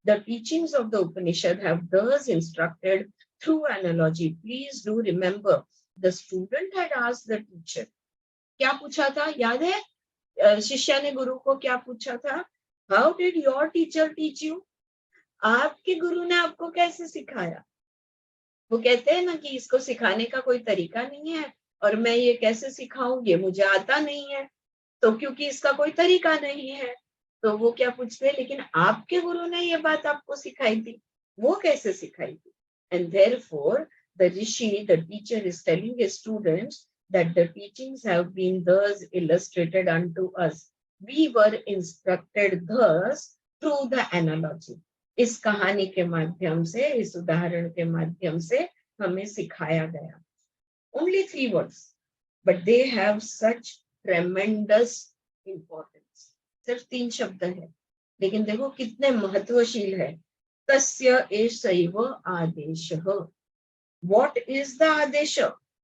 the teachings of the Upanishad have thus instructed through analogy. Please do remember, the student had asked the teacher, क्या पूछा था याद है? शिष्य ने गुरु को क्या पूछा था? How did your teacher teach you? आपके गुरु ने आपको कैसे सिखाया? वो कहते हैं ना कि इसको सिखाने का कोई तरीका नहीं है, और मैं ये कैसे सिखाऊं, ये मुझे आता नहीं है। तो क्योंकि इसका कोई तरीका नहीं है, तो वो क्या पूछते हैं, लेकिन आपके गुरु ने ये बात आपको सिखाई थी, वो कैसे सिखाई थी? And therefore the rishi, the teacher, is telling his students that the teachings have been thus illustrated unto us. We were instructed thus through the analogy. इस कहानी के माध्यम से, इस उदाहरण के माध्यम से हमें सिखाया गया. Only 3 words, but they have such tremendous importance. सिर्फ 3 शब्द है, लेकिन देखो कितने महत्वशील है. तस्य एषैव आदेशः. What is the आदेश?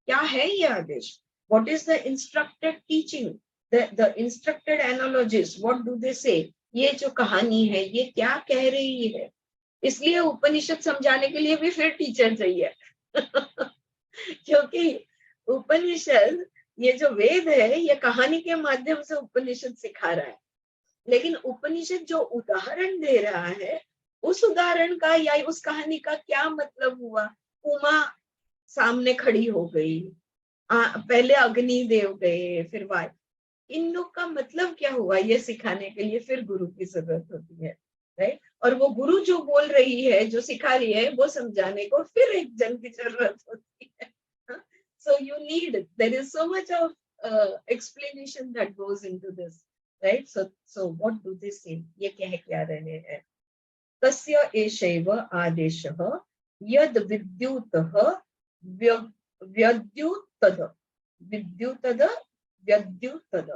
क्या है ये आदेश? What is the instructed teaching? The instructed analogies, what do they say? ये जो कहानी है ये क्या कह रही है? इसलिए उपनिषद समझाने के लिए भी फिर टीचर चाहिए. क्योंकि उपनिषद, ये जो वेद है, ये कहानी के माध्यम से उपनिषद सिखा रहा है. लेकिन उपनिषद जो उदाहरण दे रहा है, उस उदाहरण का या उस कहानी का क्या मतलब हुआ? उमा सामने खड़ी हो गई, पहले अग्नि देव गए, फिर वायु. इन लोग का मतलब क्या हुआ ये सिखाने के लिए फिर गुरु की जरूरत होती है, राइट? और वो गुरु जो बोल रही है, जो सिखा रही है, वो समझाने को फिर एक जन की जरूरत होती है. So you need, there is so much of explanation that goes into this, right? So what do they say? ये क्या रहे हैं? तस्य एषैव आदेशः यद विद्युतः व्यद्युतद. विद्युतद व्यद्युतद.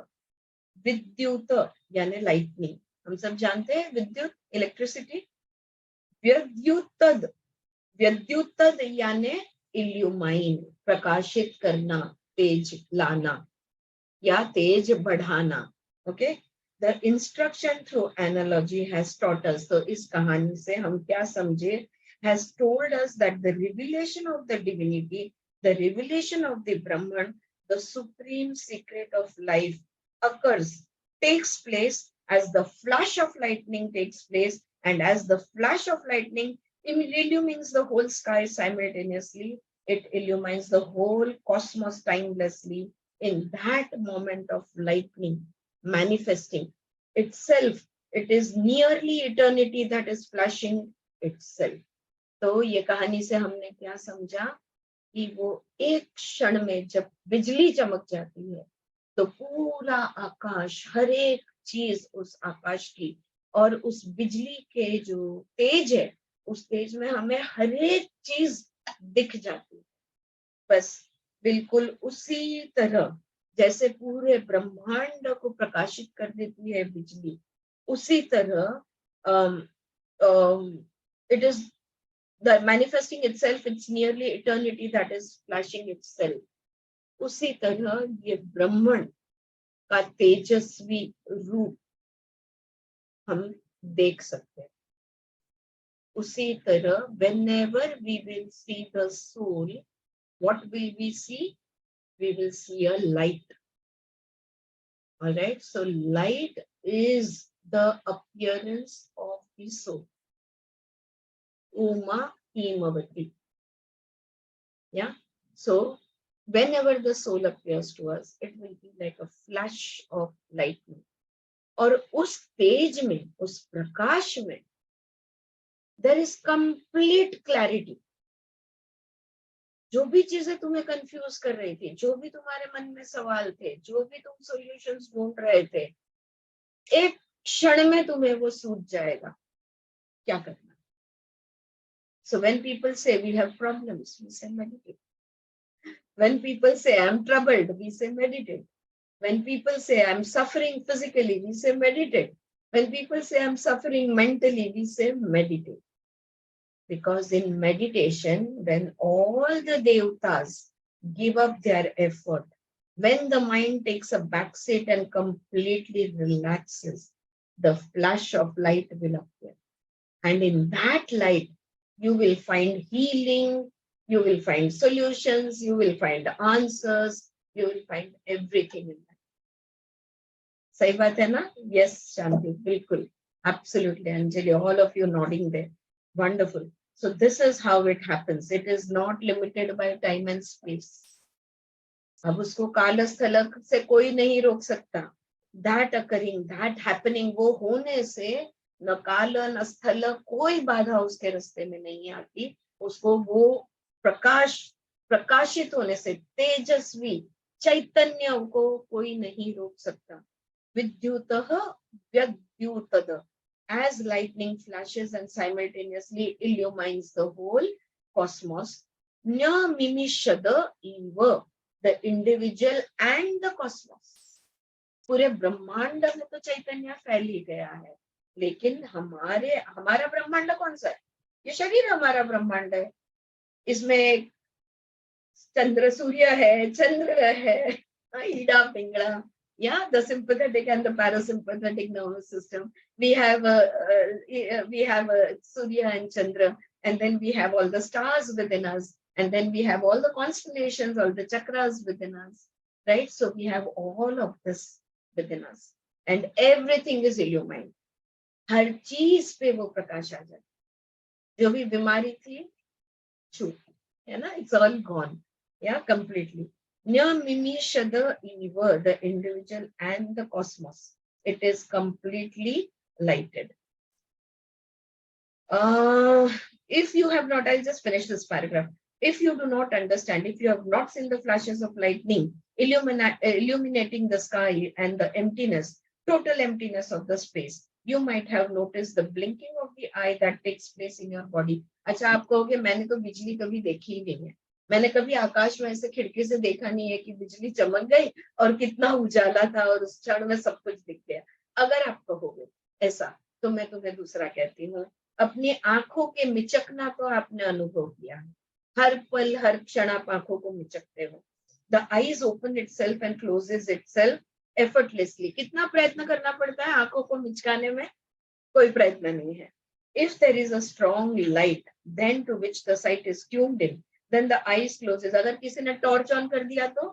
विद्युत यानी लाइटनिंग, हम सब जानते हैं विद्युत, इलेक्ट्रिसिटी. व्यद्युतद, व्यद्युतद यानी इल्यूमाइन, प्रकाशित करना, तेज लाना या तेज बढ़ाना. Okay, the instruction through analogy has taught us. तो इस कहानी से हम क्या समझे? Has told us that the revelation of the divinity, the revelation of the Brahman, the supreme secret of life occurs, takes place as the flash of lightning takes place, and as the flash of lightning illumines the whole sky simultaneously, it illumines the whole cosmos timelessly. In that moment of lightning manifesting itself, it is nearly eternity that is flashing itself. तो ये कहानी से हमने क्या समझा कि वो एक क्षण में जब बिजली चमक जाती है तो पूरा आकाश, हर एक चीज उस आकाश की और उस बिजली के जो तेज है, उस तेज में हमें हर एक चीज दिख जाती है. बस बिल्कुल उसी तरह जैसे पूरे ब्रह्मांड को प्रकाशित कर देती है बिजली, उसी तरह it is the manifesting itself, it's nearly eternity that is flashing itself. उसी तरह ये ब्रह्मण का तेजस्वी रूप हम देख सकते हैं. उसी तरह whenever we will see the soul, what will we see? We will see a light. All right, so light is the appearance of the soul. Uma Himavati. Yeah. So whenever the soul appears to us, it will be like a flash of lightning. और उस तेज में, उस प्रकाश में, there is complete clarity. जो भी चीजें तुम्हें कंफ्यूज कर रही थी, जो भी तुम्हारे मन में सवाल थे, जो भी तुम सॉल्यूशंस ढूंढ रहे थे, एक क्षण में तुम्हें वो सूझ जाएगा. क्या करना? So when people say we have problems, we say meditate. When people say I'm troubled, we say meditate. When people say I'm suffering physically, we say meditate. When people say I'm suffering mentally, we say meditate. Because in meditation, when all the devatas give up their effort, when the mind takes a backseat and completely relaxes, the flash of light will appear. And in that light, you will find healing, you will find solutions, you will find answers, you will find everything in that. Sahi baat hai na? Yes, Shanti, bilkul. Absolutely, Anjali, all of you nodding there. Wonderful. So this is how it happens. It is not limited by time and space. अब उसको काल स्थल से कोई नहीं रोक सकता. That occurring, that happening, वो होने से न काल न स्थल कोई बाधा उसके रास्ते में नहीं आती. उसको वो प्रकाशित होने से, तेजस्वी चैतन्य को कोई नहीं रोक सकता। विद्युतः व्यद्युतद, as lightning flashes and simultaneously illumines the whole cosmos, nya mimishada eva, the individual and the cosmos. पूरे ब्रह्मांड में तो चैतन्य फैल ही गया है, लेकिन हमारा ब्रह्मांड कौन सा है? ये शरीर हमारा ब्रह्मांड है। इसमें चंद्र सूर्य है, चंद्र है, Ida पिंगड़ा, yeah, the sympathetic and the parasympathetic nervous system. We have Surya and Chandra, and then we have all the stars within us, and then we have all the constellations, all the chakras within us, right? So we have all of this within us, and everything is illumined. हर चीज पे वो प्रकाश आ जाए। जो भी बीमारी थी छूट, है ना? It's all gone, yeah, completely. Nyamimishada eva, the individual and the cosmos. It is completely lighted. If you have not, I'll just finish this paragraph. If you do not understand, if you have not seen the flashes of lightning illuminating the sky and the emptiness, total emptiness of the space, you might have noticed the blinking of the eye that takes place in your body. अच्छा, आप कहोगे मैंने तो बिजली कभी देखी ही नहीं है, मैंने कभी आकाश में ऐसे खिड़की से देखा नहीं है कि बिजली चमक गई और कितना उजाला था और उस क्षण में सब कुछ दिख गया। अगर आप कहोगे ऐसा, तो मैं तुम्हें दूसरा कहती हूँ, अपनी आंखों के मिचकना तो आपने अनुभव किया है। हर पल हर क्षण आप आंखों को मिचकते हो। The eyes open itself and closes itself effortlessly. कितना प्रयत्न करना पड़ता है आंखों को मिचकाने में? कोई प्रयत्न नहीं है। If there is a strong light, then to which the sight is tuned in, then the eyes closes. अगर किसी ने टॉर्च ऑन कर दिया तो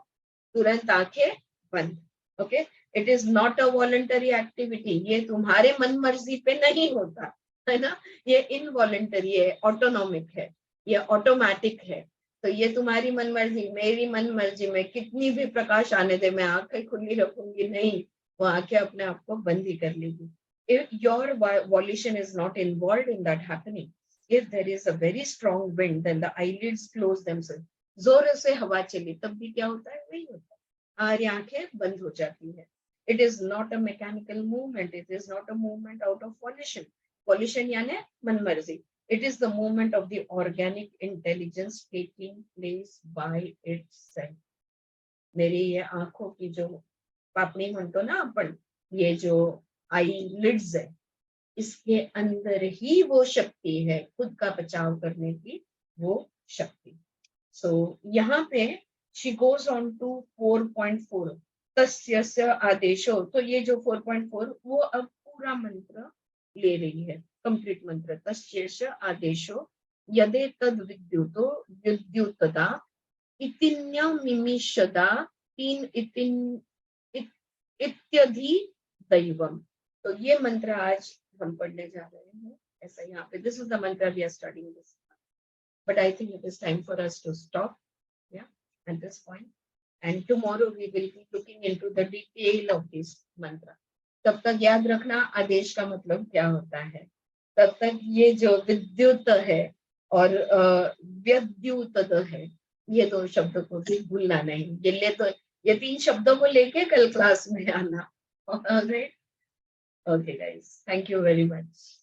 तुरंत आंखें बंद। Okay, it is not a voluntary activity. ये तुम्हारे मन मर्जी पे नहीं होता है ना, ये इनवॉलंटरी है, ऑटोनॉमिक है, ये ऑटोमेटिक है। तो ये तुम्हारी मन मर्जी, मेरी मन मर्जी में कितनी भी प्रकाश आने दे, मैं आंखें खुली रखूंगी नहीं, वो आंखें अपने आप को बंद ही कर लेगी। If your volition is not involved in that happening, if there is a very strong wind, then the eyelids close themselves. जोर से हवा चली तब भी क्या होता है? वही होता है, हमारी आंखें बंद हो जाती है। It is not a mechanical movement. It is not a movement out of volition. Volition यानी मनमर्जी. It is the movement of the organic intelligence taking place by itself. मेरी ये आंखों की जो पापड़ी म्हणतो ना आपण, ये जो eyelids है, इसके अंदर ही वो शक्ति है, खुद का बचाव करने की वो शक्ति। So यहाँ पे she goes on to 4.4 तस्यस्य आदेशो। तो ये जो 4.4 वो अब पूरा मंत्र ले रही है, कंप्लीट मंत्र। तस्यस्य आदेशो यदे तद विद्युतो विद्युतदा इतिन्य मिमिषदा तीन इत्यधि दैवम। तो ये मंत्र आज हम पढ़ने जा रहे हैं, ऐसा यहाँ पे। This is the mantra we are studying this, but I think it is time for us to stop at this point, and tomorrow we will be looking into the detail of this mantra. तब तक याद रखना आदेश का मतलब क्या होता है। तब तक ये जो विद्युत है और व्यद्युतद है, ये दो शब्दों को भी भूलना नहीं। ये तीन शब्दों को लेके कल क्लास में आना। All right? Okay guys, thank you very much.